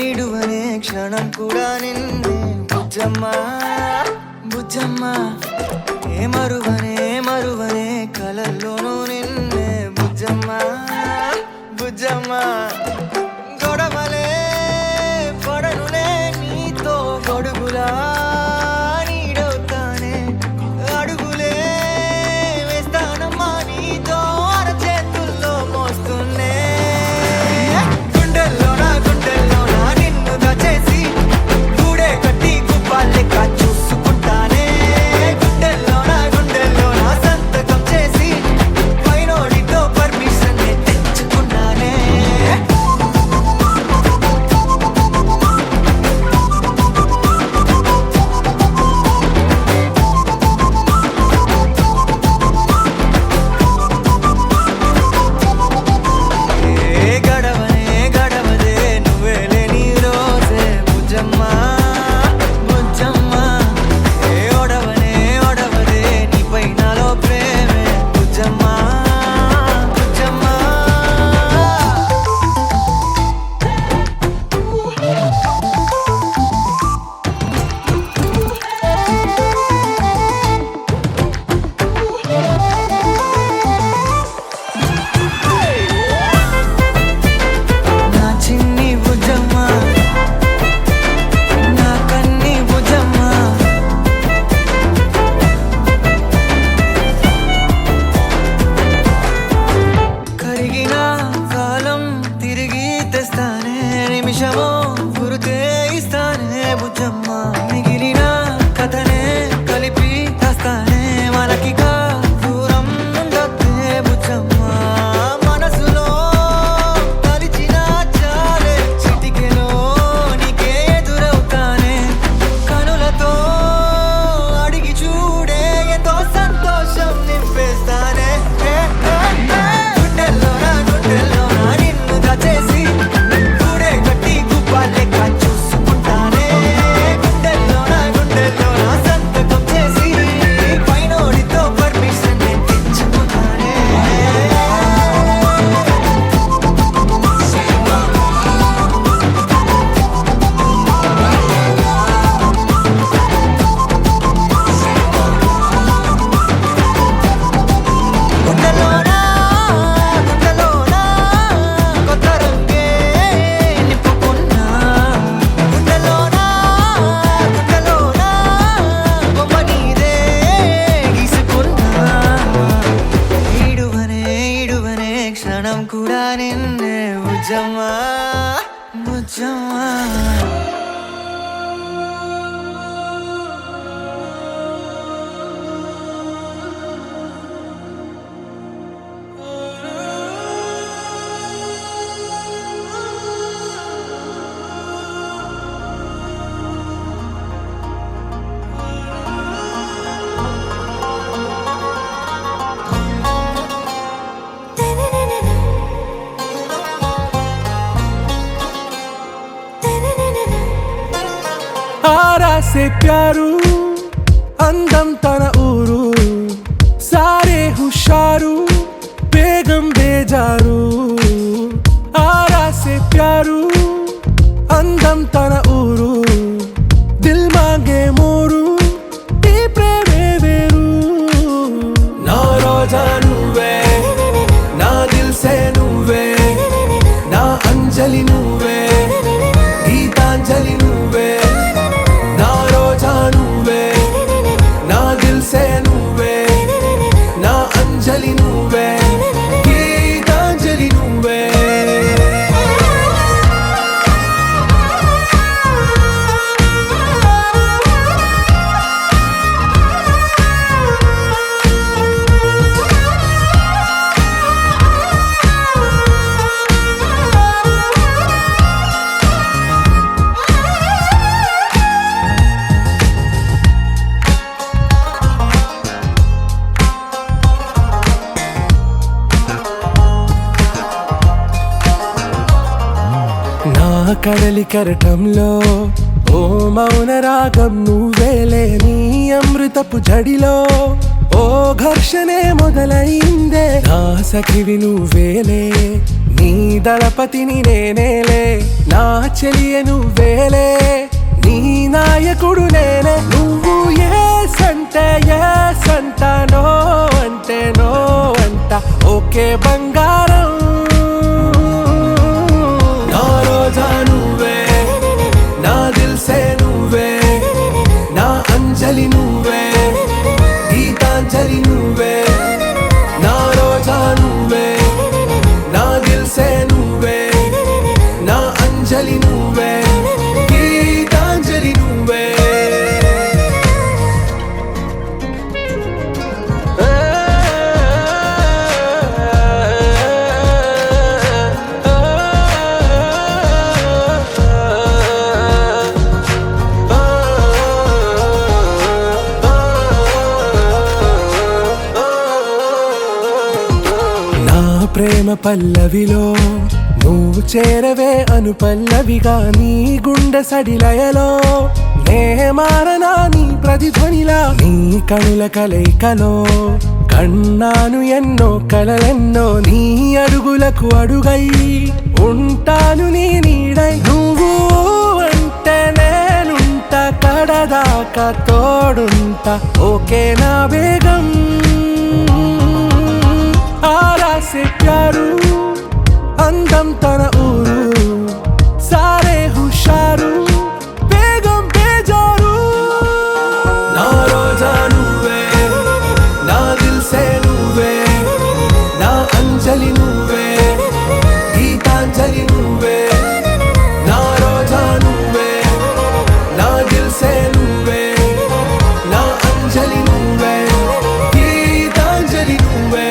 ఇడువనే క్షణం కూడా నిన్నే బుజ్జమ్మా బుజ్జమ్మా ఏ మరువనే కలల్లోనూ నిన్నే బుజ్జమ్మా బుజ్జమ్మా గొడవలే పడనులే నీతో గొడుగులా నీడవుతానే అడుగులే వేస్తానమ్మా నీతో అరచేతుల్లో మోస్తున్నే గుండెల్లోనా నిన్ను దాచేసి గూడే కట్టి గుప్పాలెక్క చూసుకుంటానే గుండెల్లోనా సంతకం చేసి పైనోడితో పర్మిషన్ తెచ్చుకున్నానే గడవదే నువ్వే లేని రోజే బుజ్జమ్మా బుజ్జమ్మా ఏ ఒడవదే నీపై నాలో ప్రేమే బుజ్జమ్మా బుజ్జమ్మా నా చిన్ని బుజ్జమ్మా నా కన్ని బుజ్జమ్మా కరిగిన కాలం తిరిగి తెస్తానే నిమిషమో గుర్తే ఇస్తానే బుజ్జమ్మా మిగిలిన కథనే కలిపి తెస్తానే మనకిగా దూరం ఉండొద్దే బుజ్జమ్మా మనసులో తలిచిన చాలే చిటికెలో నీకే ఎదురవుతానే కనులతో అడిగి చూడే ఎంతో సంతోషం నింపేస్తానే గుండెల్లోనా నిన్ను దాచేసి గూడే కట్టి గుప్పాలెక్క చూసుకుంటానే గుండెల్లోనా సంతకం చేసి పైనోడితో పర్మిషన్ తెచ్చుకుంటానే గుండెల్లోనా కొత్త రంగే నింపుకున్నా గుండెల్లోనా బొమ్మ నీదే గీసుకున్నా ఇడువనే క్షణం కూడా నిన్నే బుజ్జమ్మా బుజ్జమ్మా आरा से प्यारू అందం తన ఊరు సారే హుషారు బేగం బేజారు ఆరా సే ప్యారు అందం తన ఊరు దిల్ మాంగే మోరు ఈ ప్రేమే వేరు నా రోజా నువ్వే నా దిల్ సే నువ్వే నా అంజలి నువ్వే గీతాంజలి నువ్వే నా రోజా నువ్వే నా దిల్ సే నువ్వే నా అంజలి నువ్వే గీతాంజలి నువ్వే కడలి కెరటంలో ఓ మౌన రాగం నువ్వేలే నీ అమృతపు జడిలో ఓ ఘర్షణే మొదలైందే నా సఖివి నువ్వేలే నీ దళపతిని నేనేలే నా చెలియ నువ్వేలే నీ నాయకుడు నేనే నువ్వు ఏ సంట నో అంటే నో అంట ఓకే బంగారం నా రోజా నువ్వే నా దిల్సే నువ్వే నా అంజలి నువ్వే గీతాంజలి నువ్వే నా రోజా నువ్వే నా దిల్సే నువ్వే నా అంజలి నువ్వే గీతాంజలి నువ్వే ప్రేమ పల్లవిలో నువ్వు చేరవే అను పల్లవిగా నీ గుండె సడిలయలో నే మారనా నీ ప్రతిధ్వనిలా నీ కనుల కలయికలో కన్నాను ఎన్నో కలలెన్నో నీ అడుగులకు అడుగై ఉంటాను నీ నీడై నువ్వు అంటే నేనుంట కడదాకా తోడుంటా ఓకే నా బేగం ఆరాసే ప్యారు అందం తన ఊరు సారే హుషారు బేగం బేజారు నా రోజా నువ్వే నా దిల్సే నువ్వే నా అంజలి నువ్వే గీతాంజలి నువ్వే నా రోజా నువ్వే నా దిల్సే నువ్వే నా అంజలి నువ్వే గీతాంజలి నువ్వే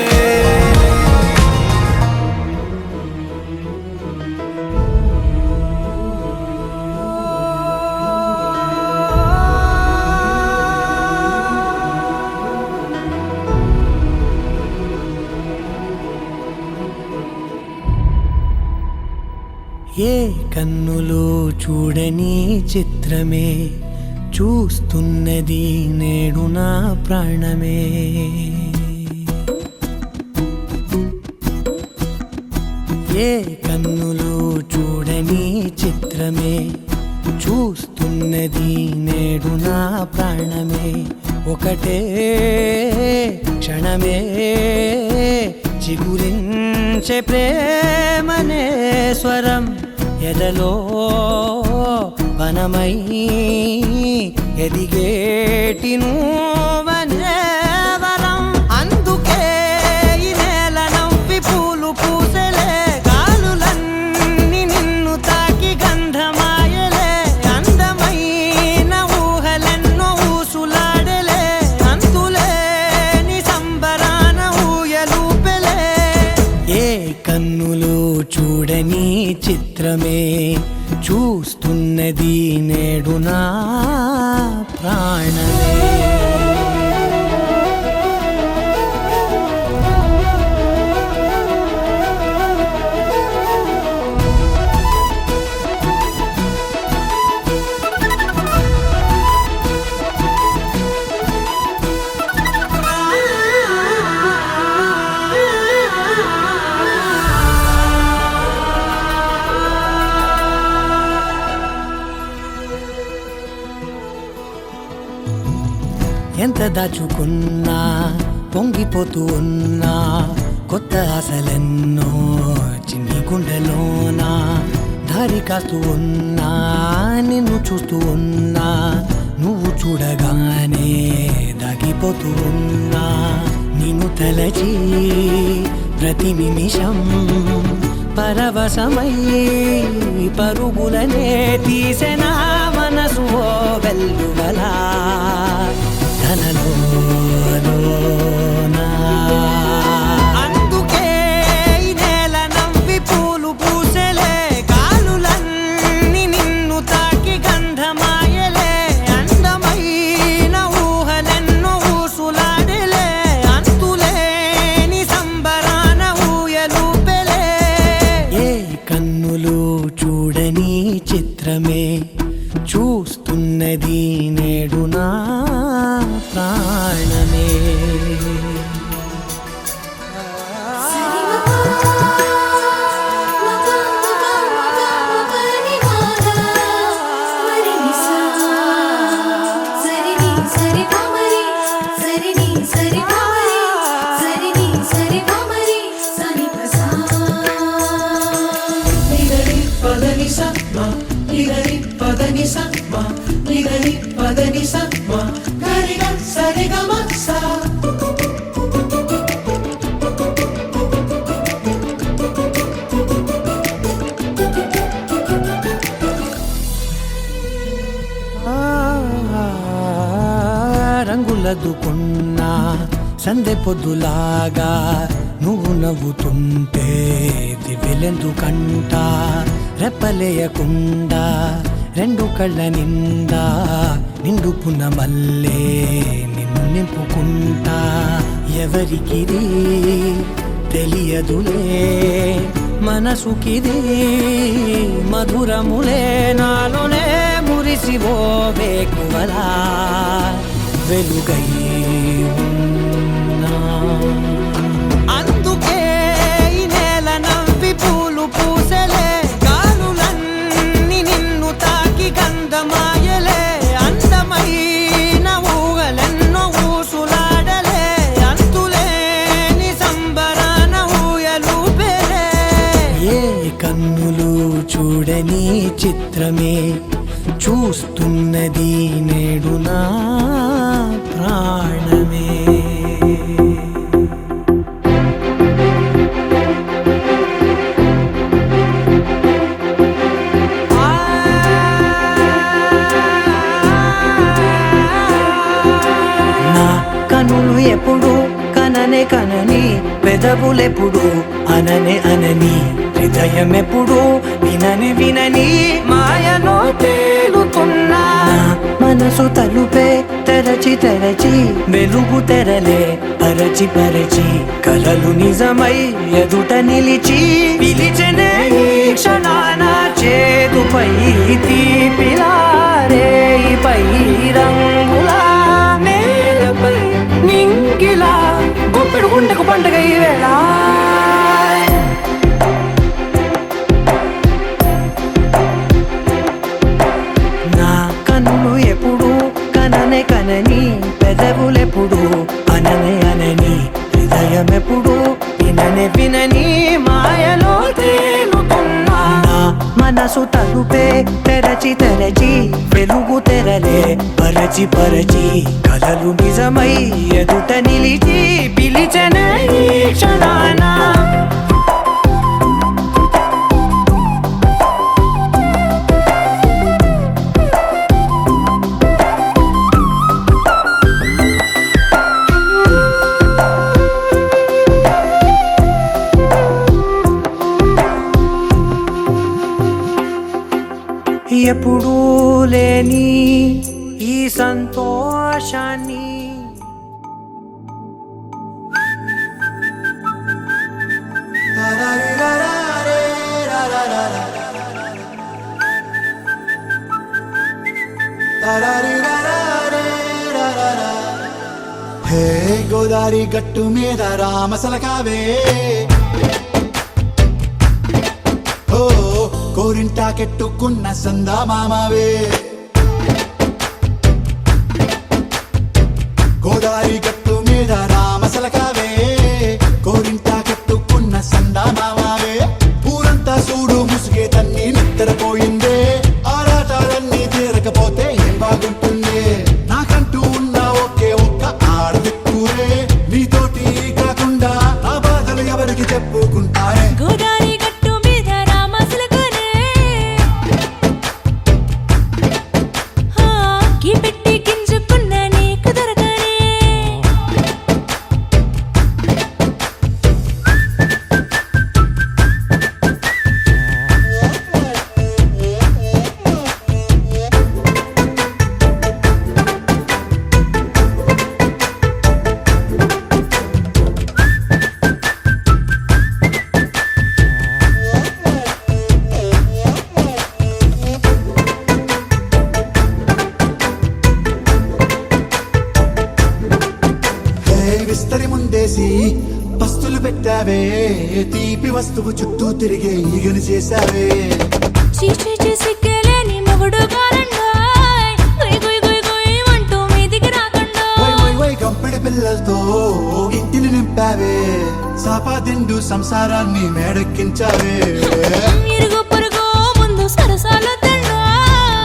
ఏ కన్నులో చూడని చిత్రమే చూస్తున్నది నేడు నా ప్రాణమే ఏ కన్నులో చూడని చిత్రమే చూస్తున్నది నేడు నా ప్రాణమే ఒకటే క్షణమే చిగురించే ప్రేమనే స్వరం ఎదలో వనమై ఎదిగేటి నువ్వనే వరం అందుకే ఈ నేల నవ్వి పూలు పూసలే గాలులన్నీ నిన్ను తాకి గంధమాయలే అందమైన ఊహలెన్నో ఊసులాడలే అంతులేని సంబరాన ఊయలూపెలే ఏ కన్నులో చూడని చిత్రమే చూస్తున్నది నేడు నా ప్రాణమే ఎంత దాచుకున్నా పొంగిపోతూ ఉన్నా కొత్త ఆశలెన్నో చిన్ని గుండెలోనా దారి కాస్తూ ఉన్నా నిన్ను చూస్తూ ఉన్నా నువ్వు చూడగానే దాగిపోతూ ఉన్నా నిన్ను తలచి ప్రతి నిమిషం పరవశమై పరుగులనే తీసెనా మనసు ఓ వెల్లువలా అందుకే ఈ నేల నవ్వి పూలు పూసలే గాలులన్నీ నిన్ను తాకి గంధమాయలే అందమైన ఊహలెన్నో ఊసులాడలే అంతులేని సంబరాన ఊయలూపెలే ఏ కన్నులు చూడని నేడు నా ప్రాణమే రంగులదుకున్నా సందె పొద్దులాగా నువ్వు నవ్వుతుంటే దివ్యలెందుకంట రెప్పలేయకుండా రెండు కళ్ళ నిండా నిండుకున్న మల్లే నిన్ను నింపుకుంటా ఎవరికిది తెలియదులే మనసుకిది మధురములే నాలోనే మురిసివో వేకువలా వెలుగై ఉన్నా అందుకే ఈ నేల నవ్వి పూలు పూసలే గాలులన్నీ నిన్ను తాకి గంధమాయలే అందమైన ఊగలెన్నో ఊసులాడలే అంతులేని సంబరాన ఊయలూపెలే ఏ కన్నులు చూడని చిత్రమే చూస్తున్నది నేడు నా ప్రాణమే నా కనులు ఎప్పుడు కననే కనని పెదవులెప్పుడు అననే అనని హృదయం ఎప్పుడు వినని వినని మాయలో తేలుతున్నా మనసు తలుపే తెరచి తెరచి వెలుగు తెరలే పరచి పరచి కలలు నిజమై ఎదుట నిలిచి పిలిచెనే ఈ క్షణాన చేదుపై తీపిలారే పై రంగులా నేలపై నింగిలా గుప్పెడు గుండెకు పండుగ ఈ వేళ నా కన్నులు ఎప్పుడు కననే కనని పెదవులెప్పుడు అననే అనని హృదయం ఎప్పుడు విననే వినని మాయలో తేలుతున్నా నా మనసు తలుపే తెరచి తెరచి వెలుగు తెరలే పరచి పరచి కలలు నిజమై ఎదుట నిలిచి పిలిచెనే ఈ క్షణాన ఎప్పుడూ లేని ఈ సంతోషాన్ని హే గోదారి గట్టు మీద రామసలకావే ఓ కోరింటాకెట్టుకున్న సందా మామావే గోదారి గట్టు మీద రామసలకావే కోరింటాకెట్టుకున్న సందా మామావే ఊరంతా చూడు ముసుగే తన్ని నిద్రపోయిందే ఆరాటాలన్నీ తీరకపోతే ఏం బాగుంటుందే నాకంటూ ఉన్న ఒకే ఒక్క ఆడదిక్కురే నీతోటి కాకుండా నా బాధలు ఎవరికి చెప్పుకుంటారే గోదారి గట్టు మీద రామసలకనే చేసి పస్తులు పెట్టావే తీపి వస్తువు చుట్టూ తిరిగే ఈగలు చేశావే చీచీ సిగ్గలేని మొగుడు కారండాయ్ గుయ్ గుయ్ గుయ్ గుయ్ అంటూ మీదికి రాకుండా వై గంపెడి పిల్లలతో ఇంటిని నింపావే సాపాదిండు సంసారాన్ని మేడెక్కించావే ఇరుగు పొరుగు ముందు సరసాలు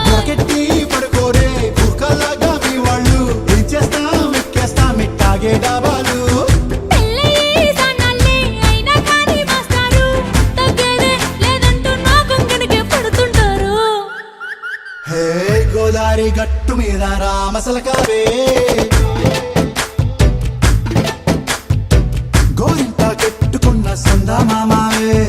రాకెట్టి పడుకోరే కుక్కలాగా మీ వాళ్ళు ఏం చేస్తాం ఎక్కేస్తాం ఇట్టాగే డాబాలు హే గోదారి గట్టు మీద రామసలకావే గోరింట కెట్టుకున్న సందా మామావే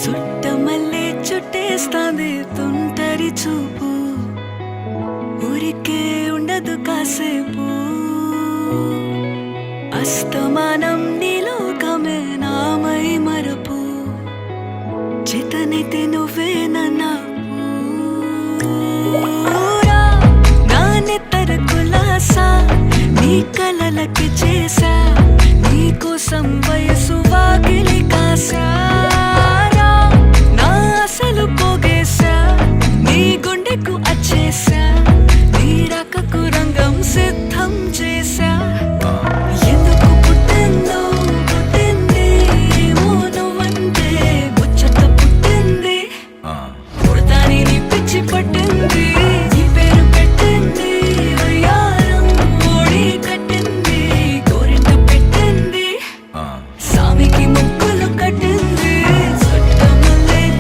చుట్టమల్లే చుట్టేస్తాంది తుంటరి చూపు ఊరికే ఉండదు కాసేపు అస్తమానం నీలోకమే నామై మరపు చేతనైతే నువ్వే నా నెత్తర కులాసా నీ కలలకి చేసా నీ కోసం వయసు వాకిలి కాసా అసలు పోగేశా నీ గుండెకు అచ్చేసా నీ రకకు రంగం సిద్ధం చేశా ఎందుకు పుట్టింది ఏమో నువ్వంటే ముచ్చట పుట్టింది పుడతాని నీ పిచ్చి పట్టింది నీ పేరు పెట్టింది వయ్యారం ఓడి కట్టింది గోరింట పెట్టింది సామికి ముక్కులు కట్టింది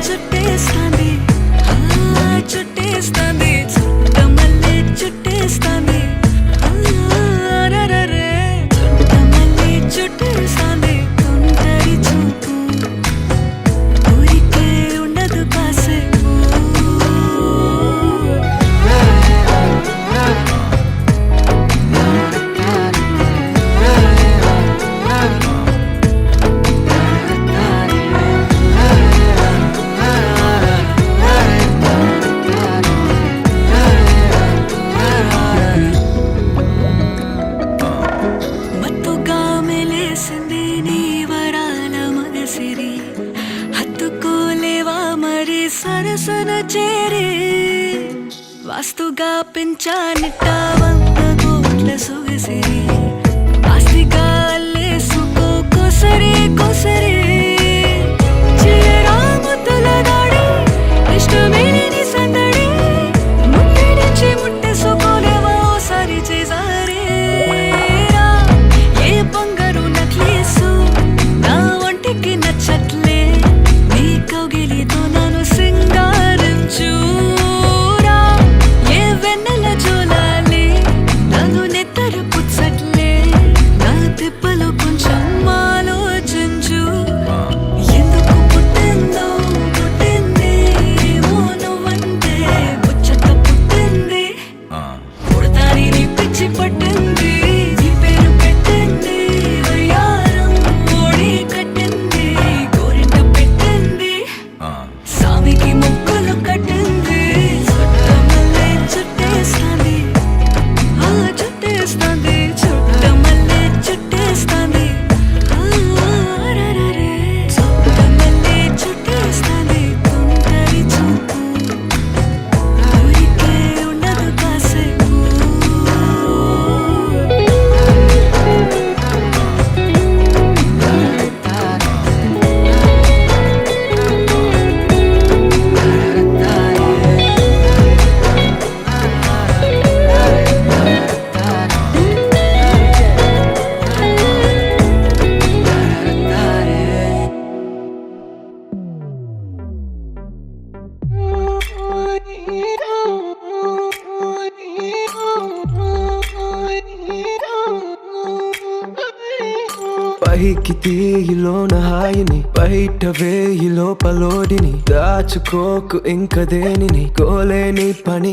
చుట్టేస్తాంది చుట్టమల్లే చుట్టేస్తాంది చుట్టమల్లే చుట్టేస్తాంది తుంటరి చూపు ఊరికే ఉండదు కాసేపు సరసన చేరే వాస్తుగా పెంచానిట్ట 100 కోట్ల సొగసిరి ఆస్తిగా అల్లేసుకో కొసరే కొసరే చిరాముతుల దాడి ఇష్టమేని సందడి ముట్టడించి ముట్టేసుకోలేవా ఓసారి చేసారే ఏ బంగారు నక్లీసు నా ఒంటికి నచ్చట్లే నీ కౌగిలితో నన్ను సింగారించు పైకి తీయిలోన హాయిని బయట వేయి లోపలోడిని దాచుకోకు ఇంక దేనిని కోలేని పని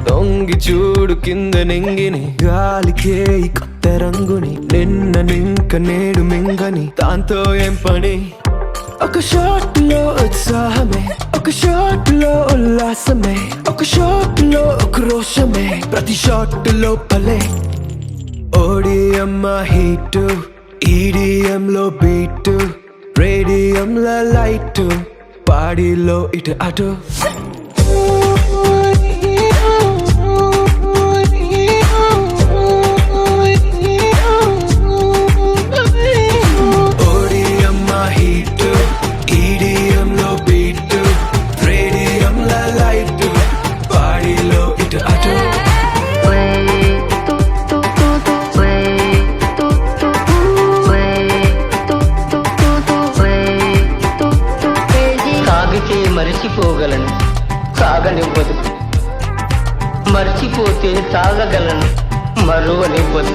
తొంగి చూడు కింద నింగిని గాలికే ఈ కొత్త రంగుని నిన్న నింక నేడు మింగని దాంతో ఏం పని ఒక షాట్ లో ఉత్సాహమే ఒక షాట్ లో ఉల్లాసమే ఒక షాట్ లో ఉక్రోషమే ప్రతి షాట్ లోపలే ఓడిఎం హీట్ ఈడిఎం లో బీట్ రేడియం లో లైట్ పాడిలో ఇటు అటు మరిచిపోగలను సాగనివ్వదు మర్చిపోతే తాగగలను మరువనివ్వదు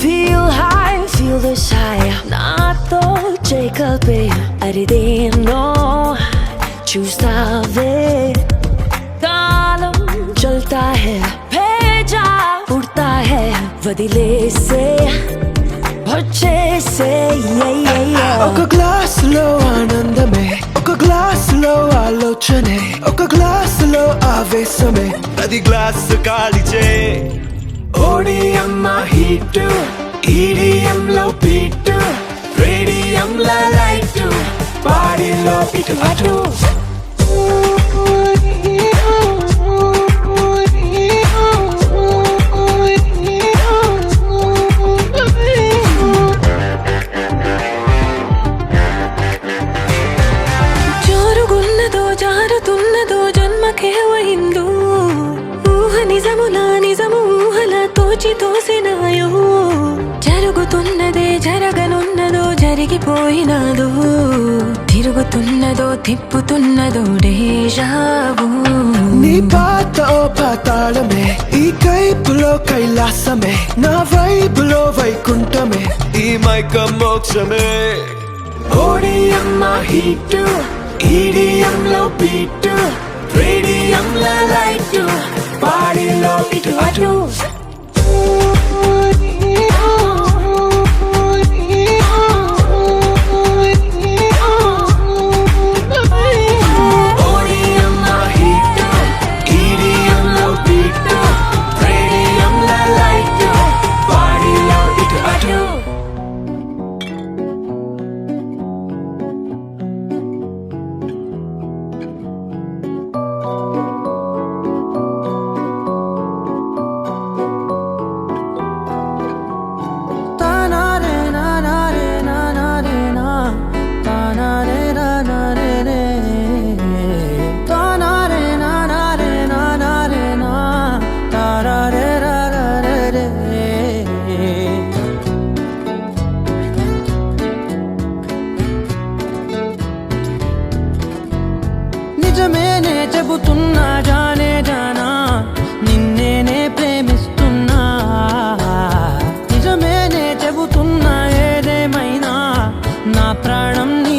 Feel high, feel this high నాతో చేకల్పే అరిదేనో చూస్తావే కాలం చల్తా హై భేజా ఉడతా హై వదిలేసే వచ్చేసే ఒక గ్లాస్ లో ఆనందమే ఒక గ్లాస్ లో ఆలోచనే ఒక గ్లాస్ లో ఆవేశమే అది గ్లాస్ కాలిచే ఓడిఎం హీట్ ఈడిఎం లో బీట్ రేడియం లో లైట్ బాడీలో ఇటు అటు జోరుగున్నదో జారుతున్నదో జన్మకే అయిందో ఊహ నిజములా నిజము ఊహలా తోచి తోసినాయో జరుగుతున్నదే జరగనున్నదో జరిగిపోయినాదో తిరుగుతున్నదో తిప్పుతున్నదో డేజావు నీ పాత ఓ పాతాళమే ఈ కైపులో కైలాసమే నా వైపులో వైకుంఠమే ఈ మైక మోక్షమే ఓడిఎం హీట్ ఈడిఎం లో బీట్ రేడియం లో లైట్ బాడీలో ఇటు అటు నిజమేనే చెబుతున్నా జానే జానా నిన్నేనే ప్రేమిస్తున్నా నిజమేనే చెబుతున్నా ఏదేమైనా నా ప్రాణం నీ